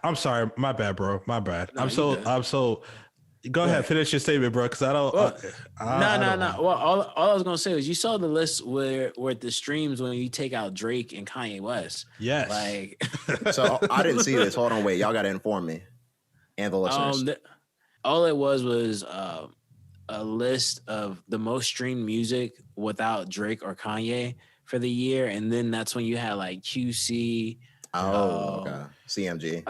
I'm sorry, my bad, bro. My bad. No, I'm so. Go ahead, finish your statement, bro. Because I don't. No. Well, all I was gonna say was, you saw the list where the streams when you take out Drake and Kanye West. Yes. Like, so I didn't see this. Hold on, wait. Y'all got to inform me and the listeners. All it was a list of the most streamed music without Drake or Kanye for the year, and then that's when you had like QC. Okay. CMG.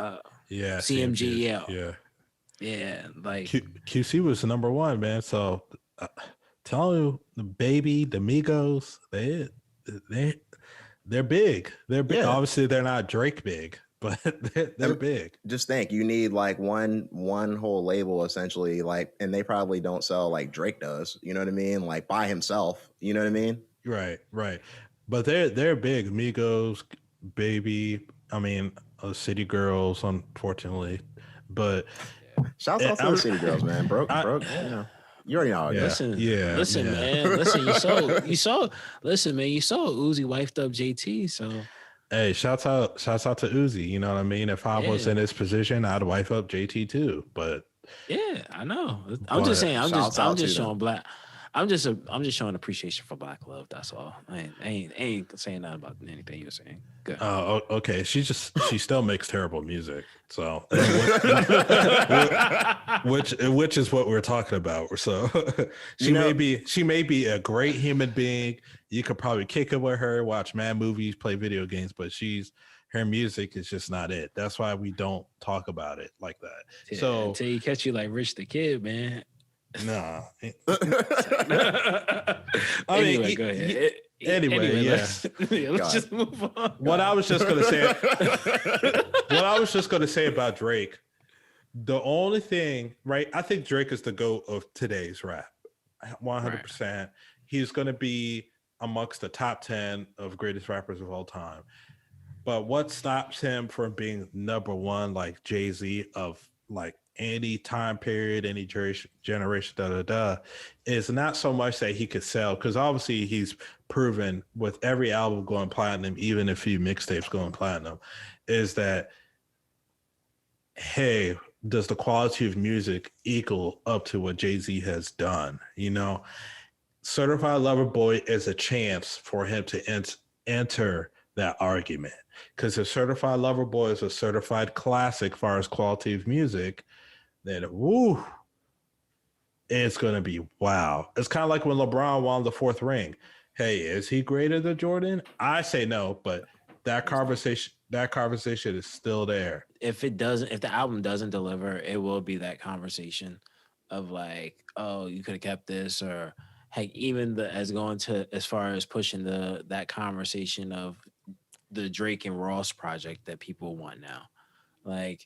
CMG. Yeah, like QC was the number 1, man. So tell you, the Baby, the Migos, they're big. They're big. Yeah. Obviously, they're not Drake big, but they're big. Just think, you need like one whole label essentially, like, and they probably don't sell like Drake does. You know what I mean? Like, by himself. You know what I mean? Right. But they're big. Migos, Baby. I mean, City Girls, unfortunately, but. Shouts out to the City Girls, man. Broke. You know, you already know how it goes. Listen, man. Listen, you saw Uzi wifed up JT. So, hey, shouts out to Uzi. You know what I mean? If I was in his position, I'd wife up JT too. But yeah, I know. I'm just saying. I'm just showing black. I'm just showing appreciation for Black love. That's all. I ain't saying nothing about anything you're saying. Good. Oh, okay. She still makes terrible music. So, which is what we're talking about. So, she may be a great human being. You could probably kick it with her, watch mad movies, play video games, but her music is just not it. That's why we don't talk about it like that. Yeah, so until you catch you like Rich the Kid, man. Nah. Anyway, go ahead. Anyway, let's just move on. What I was just gonna say about Drake, the only thing, right? I think Drake is the GOAT of today's rap. 100%. Right. He's gonna be amongst the top 10 of greatest rappers of all time. But what stops him from being number 1, like Jay-Z, of like any time period, any generation, is not so much that he could sell, because obviously he's proven with every album going platinum, even a few mixtapes going platinum, is that, hey, does the quality of music equal up to what Jay-Z has done? You know, Certified Lover Boy is a chance for him to enter that argument, because if Certified Lover Boy is a certified classic as far as quality of music, then it's going to be wow. It's kind of like when LeBron won the 4th ring. Hey, is he greater than Jordan? I say no, but that conversation is still there. If the album doesn't deliver, it will be that conversation of like, oh, you could have kept this, or heck, even as far as pushing that conversation of the Drake and Ross project that people want now. Like,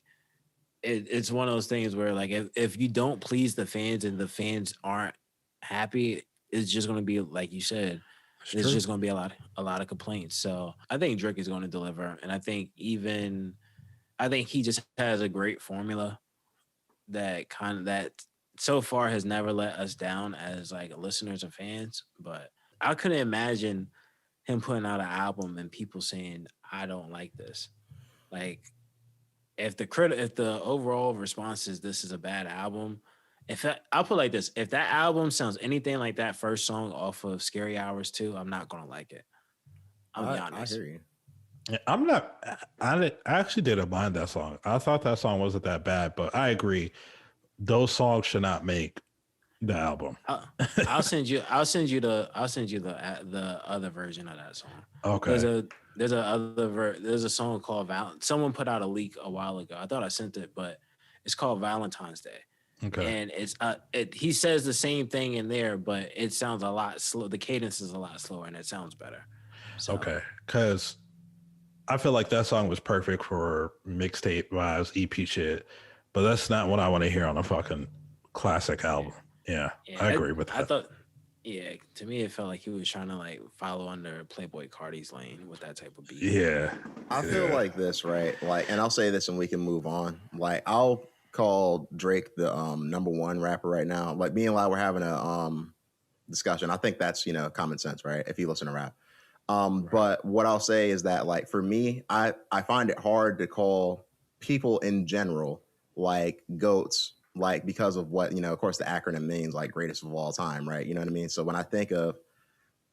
it's one of those things where, like, if you don't please the fans and the fans aren't happy, it's just going to be, like you said, it's just going to be a lot of complaints. So I think Drake is going to deliver, and I think he just has a great formula that so far has never let us down as like listeners and fans. But I couldn't imagine him putting out an album and people saying, I don't like this. Like, if the overall response is this is a bad album, I'll put it like this: if that album sounds anything like that first song off of Scary Hours 2, I'm not gonna like it. I'll be honest. I hear you. I'm not. I actually didn't mind that song. I thought that song wasn't that bad, but I agree. Those songs should not make The album. I'll send you the other version of that song. Okay. There's a song called someone put out a leak a while ago. I thought I sent it, but it's called Valentine's Day. Okay. And it's he says the same thing in there, but it sounds a lot slow. The cadence is a lot slower, and it sounds better. So, okay, because I feel like that song was perfect for mixtape vibes, EP shit, but that's not what I want to hear on a fucking classic album. Yeah, I agree with that. I thought, to me, it felt like he was trying to like follow under Playboy Cardi's lane with that type of beat. Yeah, I feel like this, right? Like, and I'll say this, and we can move on. Like, I'll call Drake the number one rapper right now. Like, me and Lau were having a discussion. I think that's common sense, right? If you listen to rap. Right. But what I'll say is that, like, for me, I find it hard to call people in general like GOATs, like, because of what, of course the acronym means, like greatest of all time, right? You know what I mean? So when I think of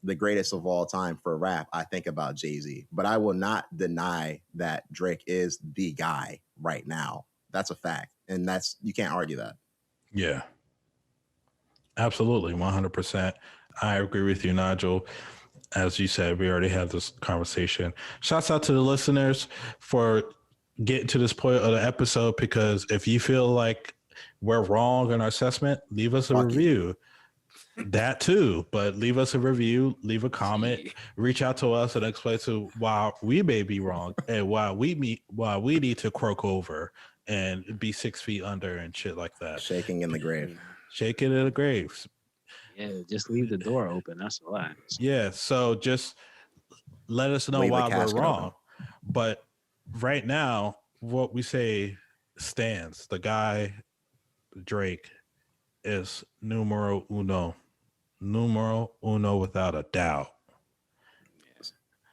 the greatest of all time for rap, I think about Jay-Z, but I will not deny that Drake is the guy right now. That's a fact. And you can't argue that. Yeah, absolutely. 100%. I agree with you, Nigel. As you said, we already had this conversation. Shouts out to the listeners for getting to this point of the episode, because if you feel like we're wrong in our assessment, leave us a review. That too, but leave us a review, leave a comment, reach out to us and explain to why we may be wrong and why we need to croak over and be 6 feet under and shit like that. Shaking in the grave. Shaking in the grave. Yeah, just leave the door open. That's a lot. Yeah, so just let us know why we're wrong. Open. But right now, what we say stands. The guy, Drake, is numero uno without a doubt.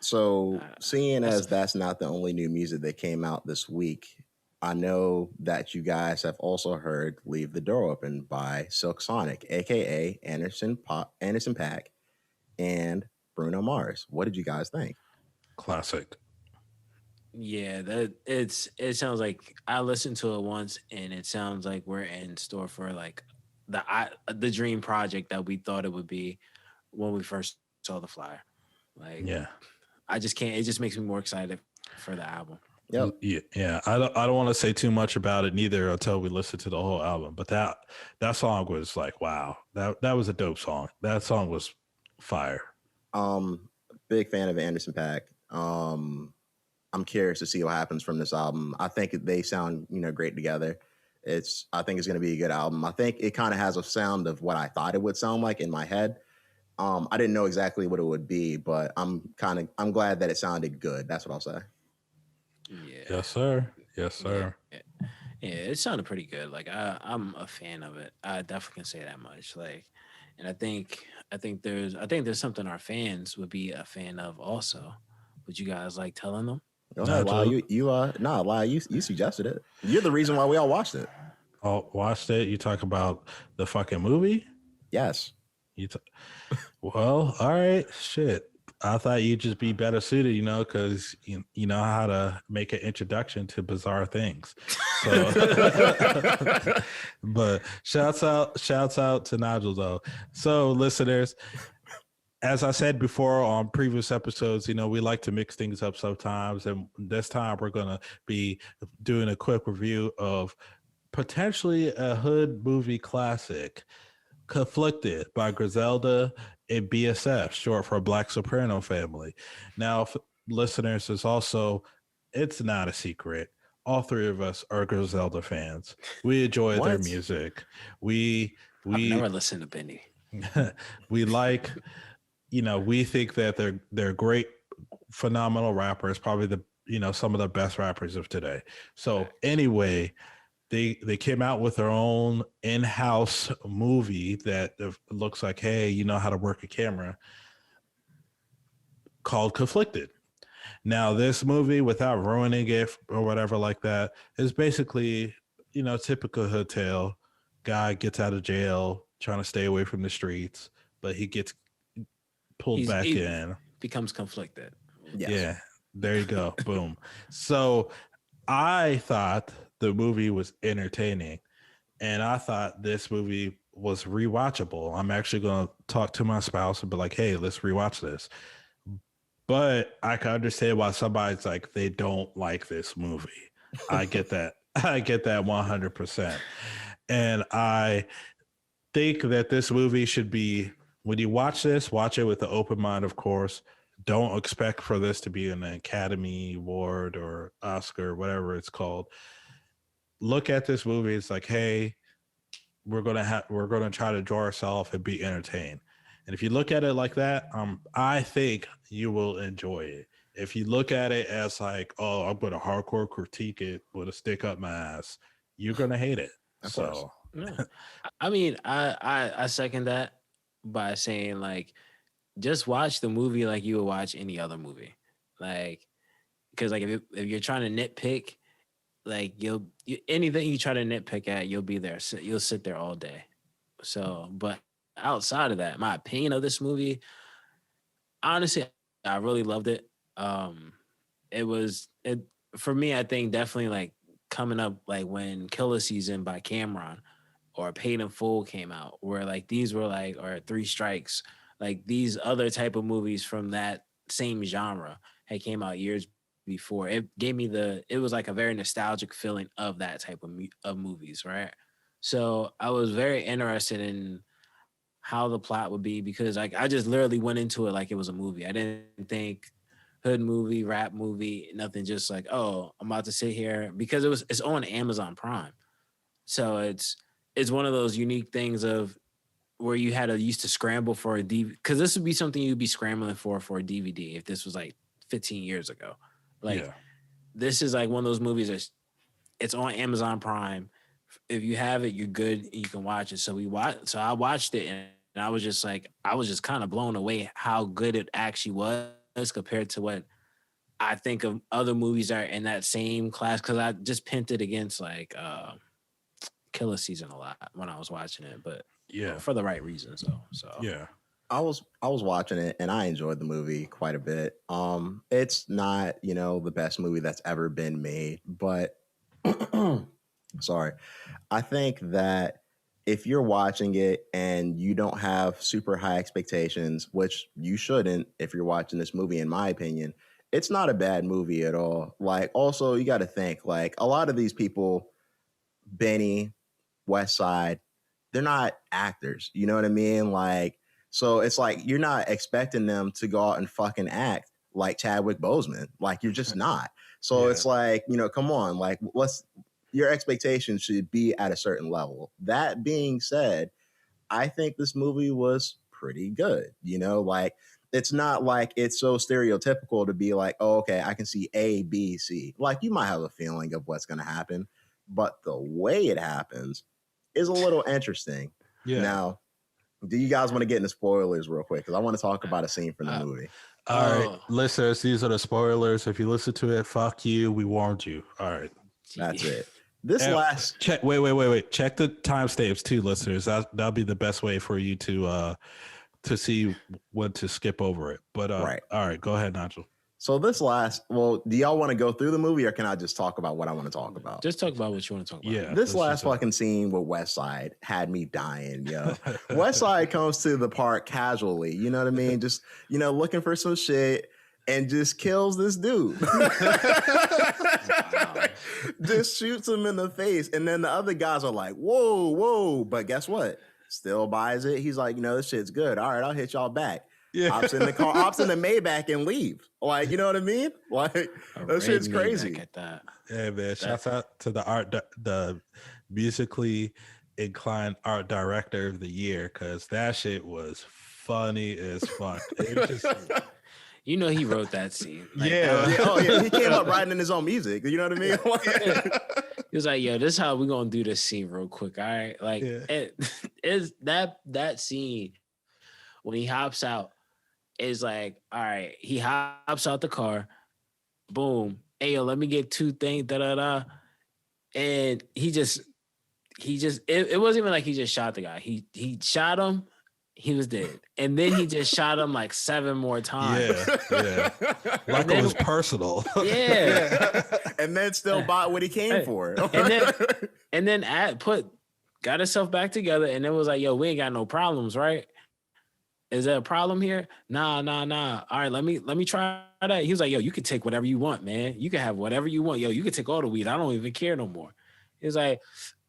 So seeing as that's not the only new music that came out this week, I know that you guys have also heard Leave the Door Open by Silk Sonic, aka Anderson .Paak and Bruno Mars. What did you guys think? Classic. Yeah, it sounds like I listened to it once, and it sounds like we're in store for like the dream project that we thought it would be when we first saw the flyer. Like, yeah, I just can't. It just makes me more excited for the album. Yep. Yeah. I don't want to say too much about it neither until we listen to the whole album. But that song was like, wow, that was a dope song. That song was fire. Big fan of Anderson .Paak. I'm curious to see what happens from this album. I think they sound, great together. I think it's going to be a good album. I think it kind of has a sound of what I thought it would sound like in my head. I didn't know exactly what it would be, but I'm glad that it sounded good. That's what I'll say. Yeah. Yes, sir. Yeah, it sounded pretty good. Like I'm a fan of it. I definitely can say that much. Like, and I think there's something our fans would be a fan of also. Would you guys like telling them? Go ahead, Lyle. You suggested it. You're the reason why we all watched it. Oh, watched it? You talk about the fucking movie? Yes. Well, all right. Shit. I thought you'd just be better suited, because you know how to make an introduction to bizarre things. So, but shouts out to Nigel though. So, listeners, as I said before on previous episodes, we like to mix things up sometimes, and this time we're gonna be doing a quick review of potentially a hood movie classic, Conflicted by Griselda and BSF, short for Black Soprano Family. Now, listeners, it's not a secret. All three of us are Griselda fans. We enjoy their music. I've never listened to Benny. We like, we think that they're great, phenomenal rappers, probably some of the best rappers of today. So anyway, they came out with their own in-house movie that looks like, hey, you know how to work a camera, called Conflicted. Now, this movie, without ruining it or whatever like that, is basically, typical hood tale. Guy gets out of jail, trying to stay away from the streets, but he gets pulled back in. Becomes conflicted. Yes. Yeah, there you go. Boom. So I thought the movie was entertaining, and I thought this movie was rewatchable. I'm actually going to talk to my spouse and be like, hey, let's rewatch this. But I can understand why somebody's like, they don't like this movie. I get that. I get that 100%. And I think that this movie should be, when you watch this, watch it with an open mind, of course. Don't expect for this to be an Academy Award or Oscar, whatever it's called. Look at this movie. It's like, hey, we're gonna try to draw ourselves and be entertained. And if you look at it like that, I think you will enjoy it. If you look at it as like, oh, I'm gonna hardcore critique it with a stick up my ass, you're gonna hate it. So, yeah. I mean, I second that by saying like, just watch the movie like you would watch any other movie, like, because like if you're trying to nitpick, like anything you try to nitpick at, you'll be there. So you'll sit there all day. So, but outside of that, my opinion of this movie, honestly, I really loved it. It for me, I think definitely like coming up like when Killer Season by Cameron or Paid in Full came out, where like these were like, or Three Strikes, like these other type of movies from that same genre had came out years before. It gave me it was like a very nostalgic feeling of that type of movies, right? So I was very interested in how the plot would be, because like I just literally went into it like it was a movie. I didn't think hood movie, rap movie, nothing, just like, oh, I'm about to sit here, because it's on Amazon Prime. So it's one of those unique things of where you used to scramble for a DVD, because this would be something you'd be scrambling for a DVD if this was like 15 years ago. Like, This is like one of those movies it's on Amazon Prime. If you have it, you're good and you can watch it. So I watched it, and I was just like, I was just kind of blown away how good it actually was compared to what I think of other movies that are in that same class. Because I just pinned it against like Killer Season a lot when I was watching it, but for the right reasons though. So yeah. I was watching it and I enjoyed the movie quite a bit. It's not, the best movie that's ever been made, but sorry. I think that if you're watching it and you don't have super high expectations, which you shouldn't if you're watching this movie, in my opinion, it's not a bad movie at all. Like, also, you got to think, like, a lot of these people, Benny, West Side, they're not actors. You know what I mean? Like, so it's like you're not expecting them to go out and fucking act like Chadwick Boseman. Like, you're just not. So it's like, come on, like, your expectations should be at a certain level. That being said, I think this movie was pretty good. Like, it's not like it's so stereotypical to be like, oh, okay, I can see A, B, C. Like, you might have a feeling of what's going to happen, but the way it happens is a little interesting. Yeah. Now, do you guys want to get into spoilers real quick? Because I want to talk about a scene from the movie. All right, listeners, these are the spoilers. If you listen to it, fuck you. We warned you. All right. That's it. Last check. Wait. Check the timestamps too, listeners. That'll be the best way for you to see when to skip over it. But right. All right, go ahead, Nigel. So do y'all want to go through the movie, or can I just talk about what I want to talk about? Just talk about what you want to talk about. Yeah. This last fucking scene with West Side had me dying, yo. West Side comes to the park casually, you know what I mean? Just, looking for some shit, and just kills this dude. Just shoots him in the face. And then the other guys are like, whoa. But guess what? Still buys it. He's like, this shit's good. All right, I'll hit y'all back. Yeah. Hops in the car, hops in the Maybach and leave. Like, you know what I mean? Like, that shit's crazy. That. Yeah, man. Shouts out to the musically inclined art director of the year, because that shit was funny as fuck. It was just, he wrote that scene. Like, He came up writing in his own music. You know what I mean? He was like, yo, this is how we're going to do this scene real quick. All right. Like, it is that scene when he hops out is like, all right, he hops out the car. Boom. Hey, yo, let me get two things. Da-da-da. And it wasn't even like he just shot the guy. He shot him. He was dead. And then he just shot him like 7 more times. Yeah. Like it was personal. Yeah. And then still bought what he came for. And then put got herself back together, and it was like, yo, we ain't got no problems, right? Is there a problem here? Nah. All right, let me try that. He was like, yo, you can take whatever you want, man. You can have whatever you want. Yo, you can take all the weed. I don't even care no more. He was like,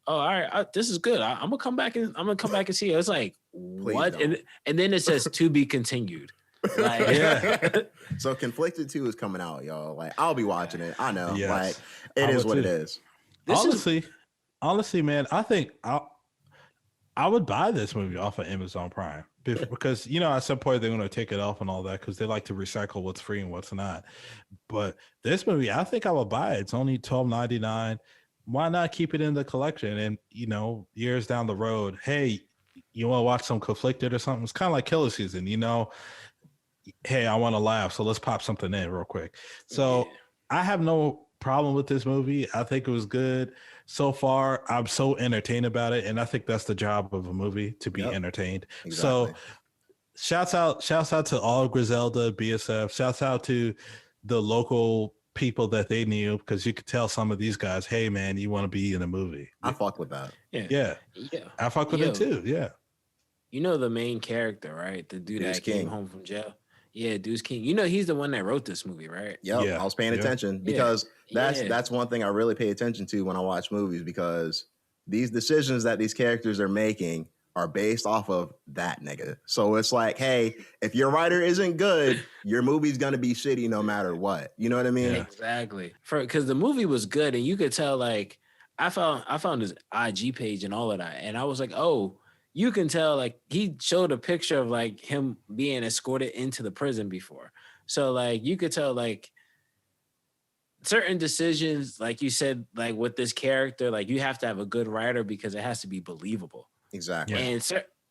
oh, all right, this is good. I'm gonna come back and see it. It's like, what? And then it says to be continued. Like, yeah. So Conflicted 2 is coming out, y'all. Like, I'll be watching it. I know. Yes. Like, it is what it is. Honestly, man, I think I would buy this movie off of Amazon Prime because, you know, at some point they're going to take it off and all that because they like to recycle what's free and what's not. But this movie, I think I would buy it. It's only $12.99. Why not keep it in the collection? And, you know, years down the road, hey, you want to watch some Conflicted or something? It's kind of like Killer Season, you know? Hey, I want to laugh, so let's pop something in real quick. So I have no problem with this movie. I think it was good. So far, I'm so entertained about it, and I think that's the job of a movie, to be entertained. Exactly. So shouts out to all Griselda BSF. Shouts out to the local people that they knew, because you could tell some of these guys, hey man, you want to be in a movie. I fuck with that. Yeah. I fuck with it too. Yeah. You know the main character, right? The dude that came home from jail. Yeah, Deuce King. You know he's the one that wrote this movie, right? Yep. Yeah. I was paying attention because that's one thing I really pay attention to when I watch movies, because these decisions that these characters are making are based off of that nigga. So it's like, hey, if your writer isn't good, your movie's gonna be shitty no matter what. You know what I mean? Yeah. Exactly. Because the movie was good, and you could tell. Like, I found his IG page and all of that, and I was like, oh. You can tell, like, he showed a picture of, like, him being escorted into the prison before. So, like, you could tell, like, certain decisions, like you said, like, with this character, like, you have to have a good writer because it has to be believable. Exactly.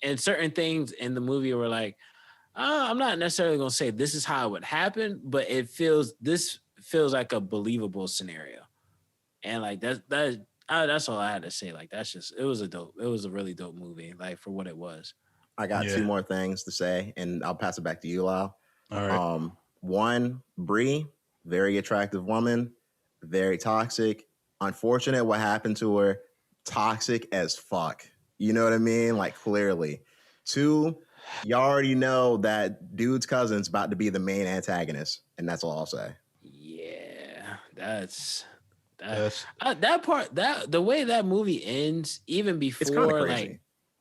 And certain things in the movie were like, I'm not necessarily going to say this is how it would happen, but this feels like a believable scenario. And, like, that's all I had to say. Like, it was a really dope movie, like, for what it was. I got two more things to say, and I'll pass it back to you, Lau. All right. One, Bree, very attractive woman, very toxic. Unfortunate what happened to her. Toxic as fuck. You know what I mean? Like, clearly. Two, you already know that dude's cousin's about to be the main antagonist, and that's all I'll say. Yeah, that part, the way that movie ends, even before, like,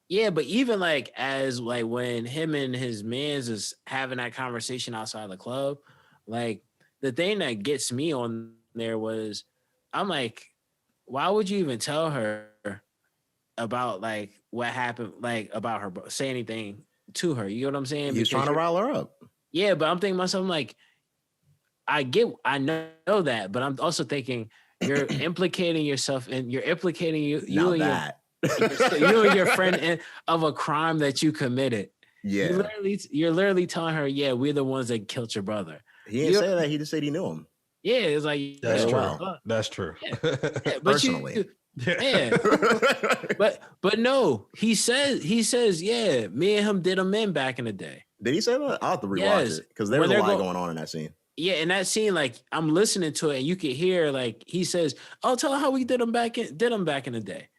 but even like as like when him and his mans is having that conversation outside the club, like, the thing that gets me on there was, I'm like, why would you even tell her about, like, what happened, like, about her, say anything to her? You know what I'm saying? He's trying to rile her up. Yeah, but I'm thinking to myself, like, I know that, but I'm also thinking, you're implicating yourself, and you're implicating you and your friend of a crime that you committed. Yeah, you're literally telling her, yeah, we're the ones that killed your brother. He didn't say that. He just said he knew him. Yeah, it's like, that's true. That's true. Yeah, Personally. But no, he says, yeah, me and him did them in back in the day. Did he say that? I'll have to rewatch it, because there was a lot going on in that scene. Yeah, in that scene, like, I'm listening to it, and you can hear, like, he says, "Oh, tell her how we did them back in the day."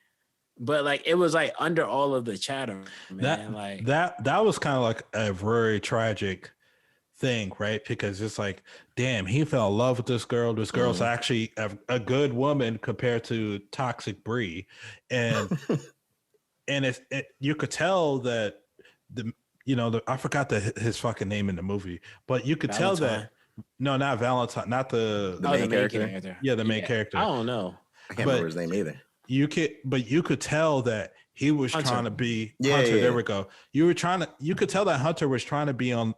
But, like, it was like under all of the chatter, man. That was kind of like a very tragic thing, right? Because it's like, damn, he fell in love with this girl. This girl's actually a good woman compared to toxic Bree, and and you could tell that I forgot his fucking name in the movie, but you could tell that. No, not Valentine, not the main character. Yeah, the main character. I don't know. I can't remember his name either. You could tell that he was trying to be Hunter. Yeah. There we go. You could tell that Hunter was trying to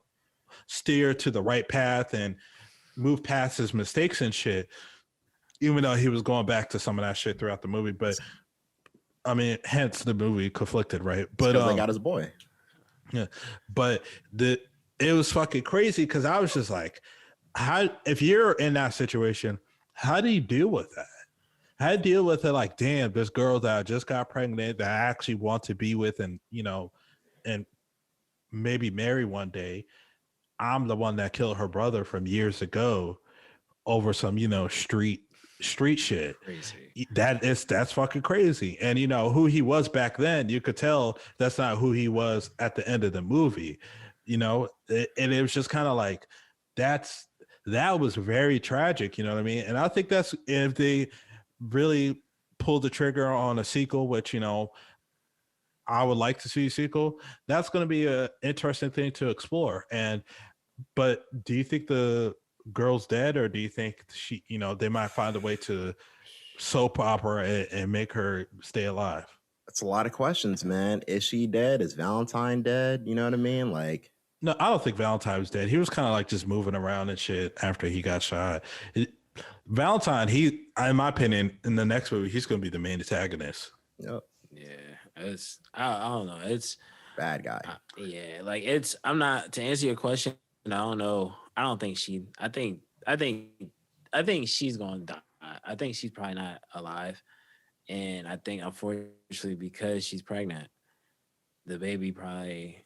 steer to the right path and move past his mistakes and shit, even though he was going back to some of that shit throughout the movie. But I mean, hence the movie Conflicted, right? But they got his boy. Yeah, but it was fucking crazy, because I was just like, if you're in that situation, how do you deal with that? How do you deal with it? Like, damn, this girl that I just got pregnant, that I actually want to be with, and and maybe marry one day. I'm the one that killed her brother from years ago over some street street shit. Crazy. That's fucking crazy. And you know who he was back then, you could tell that's not who he was at the end of the movie. You know, and it was just kind of like that was very tragic. You know what I mean? And I think that's if they really pull the trigger on a sequel, which you know I would like to see a sequel. That's going to be an interesting thing to explore. But do you think the girl's dead, or do you think she, you know, they might find a way to soap opera and make her stay alive? That's a lot of questions, man. Is she dead? Is Valentine dead? You know what I mean? Like, No, I don't think Valentine was dead. He was kind of like just moving around and shit after he got shot. Valentine, in my opinion, in the next movie, he's going to be the main antagonist. yep, Yeah, I don't know. It's bad guy. yeah, like it's. I'm not to answer your question. I don't know. I don't think she. I think she's going to die. I think she's probably not alive, and I think unfortunately because she's pregnant, the baby probably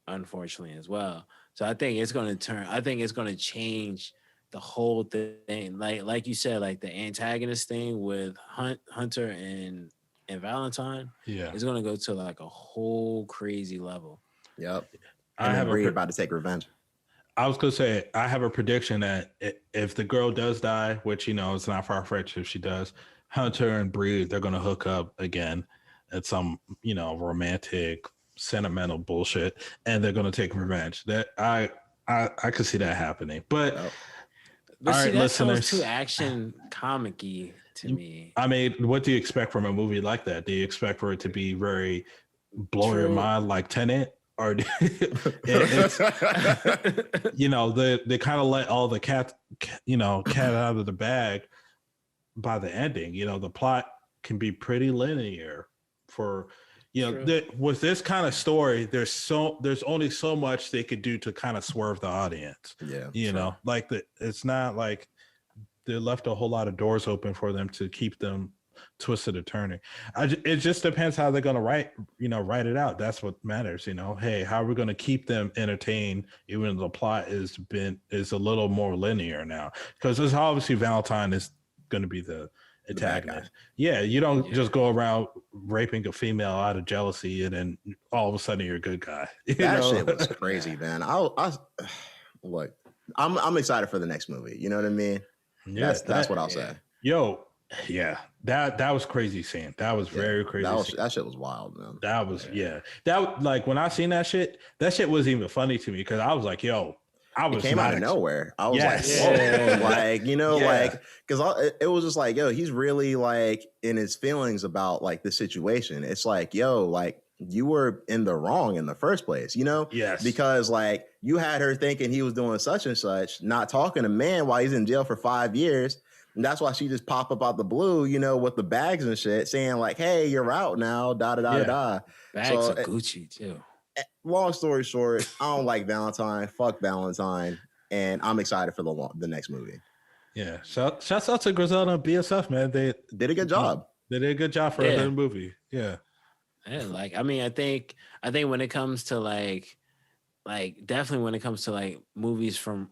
unfortunately as well. So I think it's going to turn. I think it's going to change the whole thing. Like you said, like the antagonist thing with Hunter and Valentine. Yeah, is going to go to like a whole crazy level. Yep. I have about to take revenge. I was gonna say I have a prediction that if the girl does die, which you know it's not far fetched if she does, Hunter and Bree they're gonna hook up again at some you know romantic sentimental bullshit, and they're gonna take revenge. That I could see that happening, but. Yep. But all see, right, that listeners. sounds too action comic-y to me. I mean, what do you expect from a movie like that? Do you expect for it to be very blow your mind like Tenet? Or it's, you know, they kind of let all the cat out of the bag by the ending. You know, the plot can be pretty linear for, you know, with this kind of story, there's only so much they could do to kind of swerve the audience. Yeah. You know, like it's not like they left a whole lot of doors open for them to keep them twisted or turning. It just depends how they're going to write it out. That's what matters. You know, hey, how are we going to keep them entertained even though the plot is a little more linear now? Because there's obviously Valentine is going to be the antagonist. Yeah, you don't just go around raping a female out of jealousy and then all of a sudden you're a good guy. That shit was crazy, man. Look, I'm excited for the next movie. You know what I mean? Yeah, that's what I'll say. Yo, yeah, that was crazy scene. That was very crazy. That shit was wild, man. That was that like when I seen that shit wasn't even funny to me because I was like, yo, it came out of nowhere. I was like, whoa. Like, you know, like because it was just like, yo, he's really like in his feelings about like the situation. It's like, yo, like you were in the wrong in the first place, you know? Yes. Because like you had her thinking he was doing such and such, not talking to man while he's in jail for 5 years. And that's why she just popped up out the blue, you know, with the bags and shit, saying like, hey, you're out now, da-da-da-da-da. Bags of Gucci, too. Long story short, I don't like Valentine. Fuck Valentine. And I'm excited for the next movie. Yeah. Shouts out to Griselda BSF, man. They did a good job. They did a good job for the movie. Yeah. And like, I mean, I think when it comes to like definitely when it comes to like movies from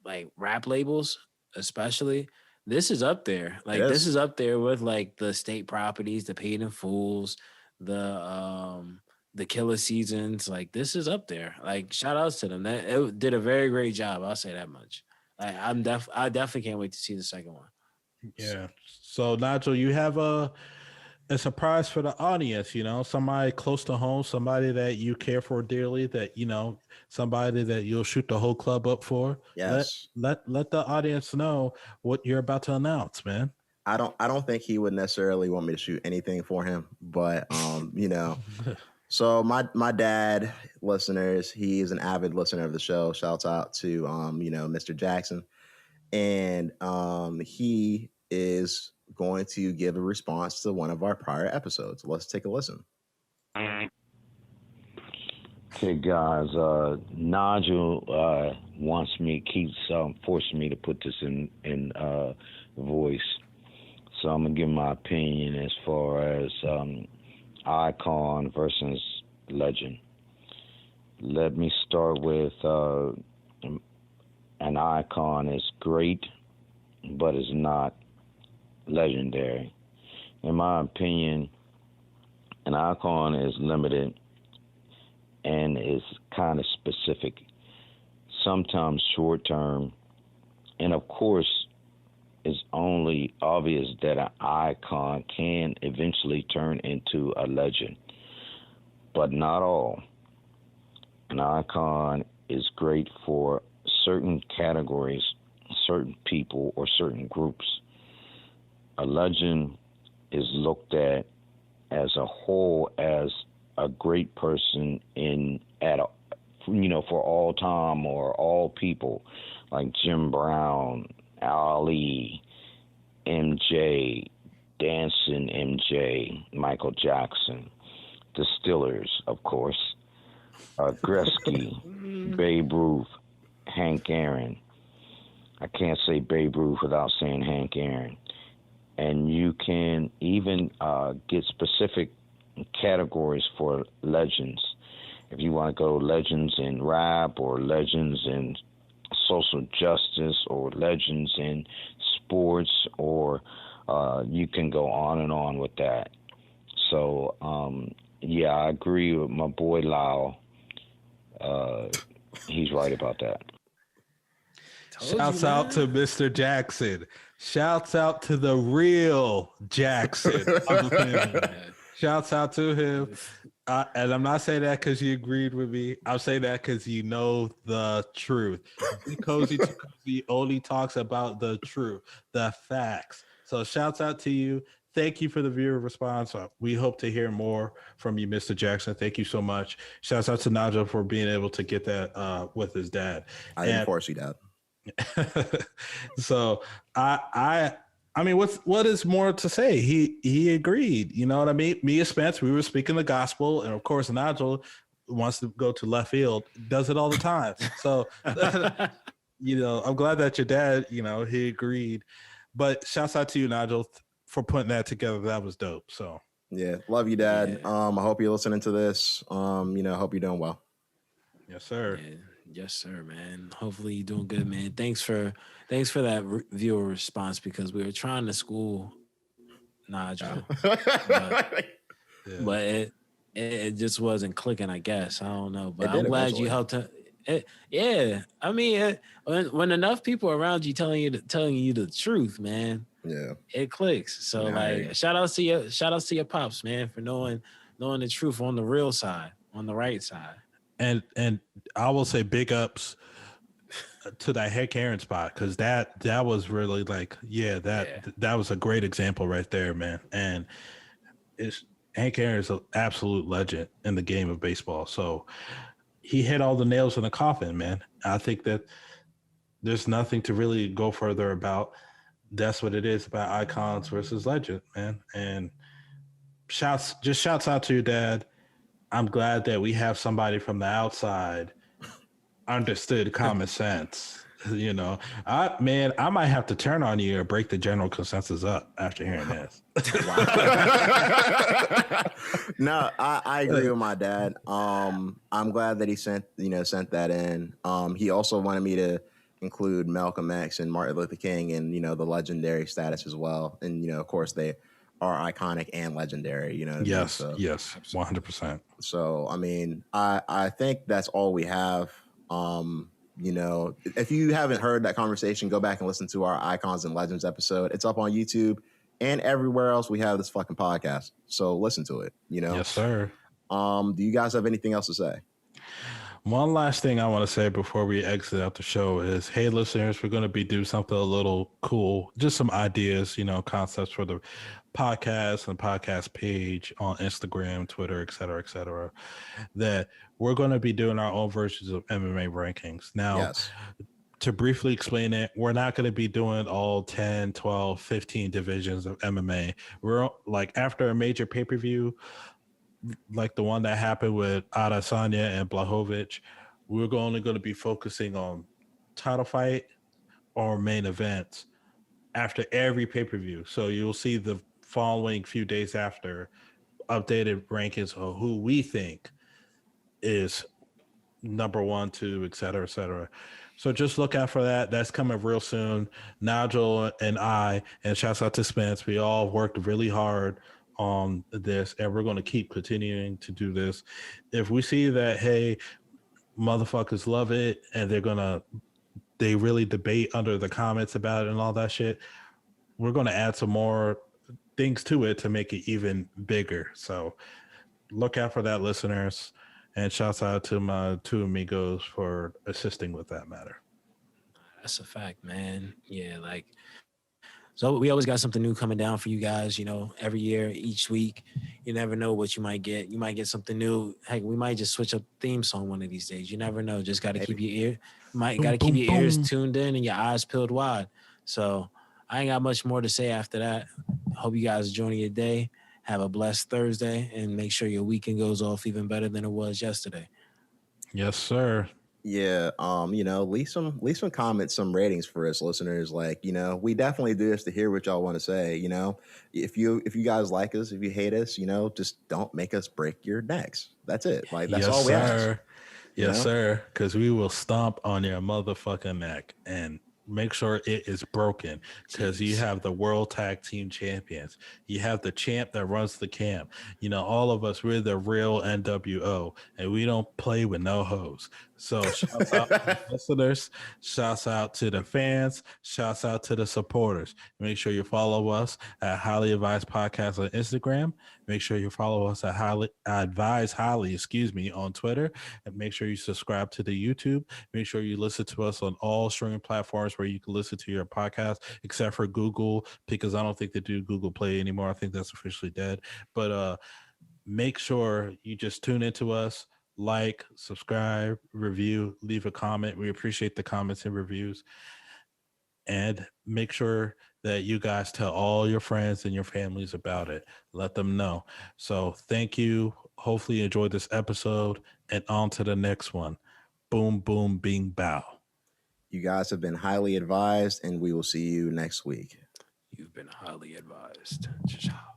like rap labels, especially, this is up there. Like this is up there with like the State Properties, the Paid in Fools, the Killer Seasons. Like this is up there. Like shout outs to them. It did a very great job. I'll say that much. Like I definitely can't wait to see the second one. Yeah. So Nigel, you have a surprise for the audience, you know, somebody close to home, somebody that you care for dearly, that, you know, somebody that you'll shoot the whole club up for. Yes. Let the audience know what you're about to announce, man. I don't think he would necessarily want me to shoot anything for him, but you know, so my dad, listeners, he is an avid listener of the show. Shouts out to you know, Mr. Jackson. And he is going to give a response to one of our prior episodes. Let's take a listen. Okay, guys. Nigel keeps forcing me to put this in voice. So I'm gonna give my opinion as far as icon versus legend. Let me start with an icon is great, but is not legendary. In my opinion, an icon is limited and is kind of specific, sometimes short term, and of course, it's only obvious that an icon can eventually turn into a legend, but not all. An icon is great for certain categories, certain people, or certain groups. A legend is looked at as a whole as a great person for all time or all people, like Jim Brown, Ali, MJ, Dancing MJ, Michael Jackson, the Stillers, of course, Gretzky, Babe Ruth, Hank Aaron. I can't say Babe Ruth without saying Hank Aaron. And you can even get specific categories for legends. If you want to go legends in rap or legends in social justice or legends in sports, or you can go on and on with that. So, I agree with my boy Lau. He's right about that. Shouts out to Mr. Jackson. Shouts out to the real Jackson. Shouts out to him. And I'm not saying that because you agreed with me. I'm saying that because you know the truth. Cozy only talks about the truth, the facts. So shouts out to you. Thank you for the viewer response. We hope to hear more from you, Mr. Jackson. Thank you so much. Shouts out to Nigel for being able to get that with his dad. I didn't force you, Dad. So I mean, what is more to say? He agreed. You know what I mean? Me and Spence, we were speaking the gospel, and of course, Nigel wants to go to left field, does it all the time. So, I'm glad that your dad, he agreed. But shouts out to you, Nigel, for putting that together. That was dope. So yeah, love you, Dad. Yeah. I hope you're listening to this. Hope you're doing well. Yes, sir. Yeah. Yes, sir, man. Hopefully you're doing good, man. Thanks for that viewer response, because we were trying to school Nigel, but it just wasn't clicking, I guess. I don't know, but I'm glad you helped. Yeah, I mean, when enough people around you telling you the truth, man, yeah, it clicks. So shout out to your pops, man, for knowing the truth on the real side, on the right side. And I will say big ups to that Hank Aaron spot, because that was really that was a great example right there, man. And Hank Aaron is an absolute legend in the game of baseball. So he hit all the nails in the coffin, man. I think that there's nothing to really go further about. That's what it is about icons versus legend, man. And shouts out to your dad. I'm glad that we have somebody from the outside understood common sense. I might have to turn on you or break the general consensus up after hearing this. No, I agree with my dad. I'm glad that he sent that in. He also wanted me to include Malcolm X and Martin Luther King and the legendary status as well. And of course they are iconic and legendary. Yes, 100%. So I mean, I think that's all we have. If you haven't heard that conversation, go back and listen to our Icons and Legends episode. It's up on YouTube and everywhere else we have this fucking podcast. So listen to it. Yes, sir. Do you guys have anything else to say? One last thing I want to say before we exit out the show is, hey, listeners, we're going to be doing something a little cool. Just some ideas, concepts for the podcast and podcast page on Instagram, Twitter, et cetera, that we're going to be doing our own versions of MMA rankings. Now, to briefly explain it, we're not going to be doing all 10, 12, 15 divisions of MMA. We're after a major pay-per-view, like the one that happened with Adesanya and Blachowicz, we're only going to be focusing on title fight or main events after every pay-per-view. So you'll see the following few days after updated rankings of who we think is, number 1, 2, et cetera, et cetera. So just look out for that. That's coming real soon. Nigel and I, and shouts out to Spence, we all worked really hard on this, and we're going to keep continuing to do this. If we see that, hey, motherfuckers love it, and they really debate under the comments about it and all that shit, we're going to add some more things to it to make it even bigger. So look out for that, listeners. And shouts out to my 2 amigos for assisting with that matter. That's a fact, man. Yeah, like, so we always got something new coming down for you guys, every year, each week. You never know what you might get. You might get something new. Heck, we might just switch up theme song one of these days. You never know. Just got to keep your ears tuned in and your eyes peeled wide. So I ain't got much more to say after that. Hope you guys enjoy your day. Have a blessed Thursday, and make sure your weekend goes off even better than it was yesterday. Yes, sir. Yeah, leave some comments, some ratings for us listeners. Like, we definitely do this to hear what y'all want to say. If you guys like us, if you hate us, just don't make us break your necks. That's it. Like, that's all we ask. Yes, sir. Because we will stomp on your motherfucking neck and make sure it is broken, because you have the world tag team champions. You have the champ that runs the camp. All of us, we're the real NWO, and we don't play with no hoes. So shouts out to the listeners, shouts out to the fans, shouts out to the supporters. Make sure you follow us at Highly Advised Podcast on Instagram. Make sure you follow us at Advise Highly, on Twitter. And make sure you subscribe to the YouTube. Make sure you listen to us on all streaming platforms where you can listen to your podcast, except for Google, because I don't think they do Google Play anymore. I think that's officially dead. But make sure you just tune into us. Like, subscribe, review, leave a comment. We appreciate the comments and reviews. And make sure that you guys tell all your friends and your families about it. Let them know. So thank you. Hopefully you enjoyed this episode, and on to the next one. Boom, boom, bing, bow. You guys have been highly advised, and we will see you next week. You've been highly advised. Ciao.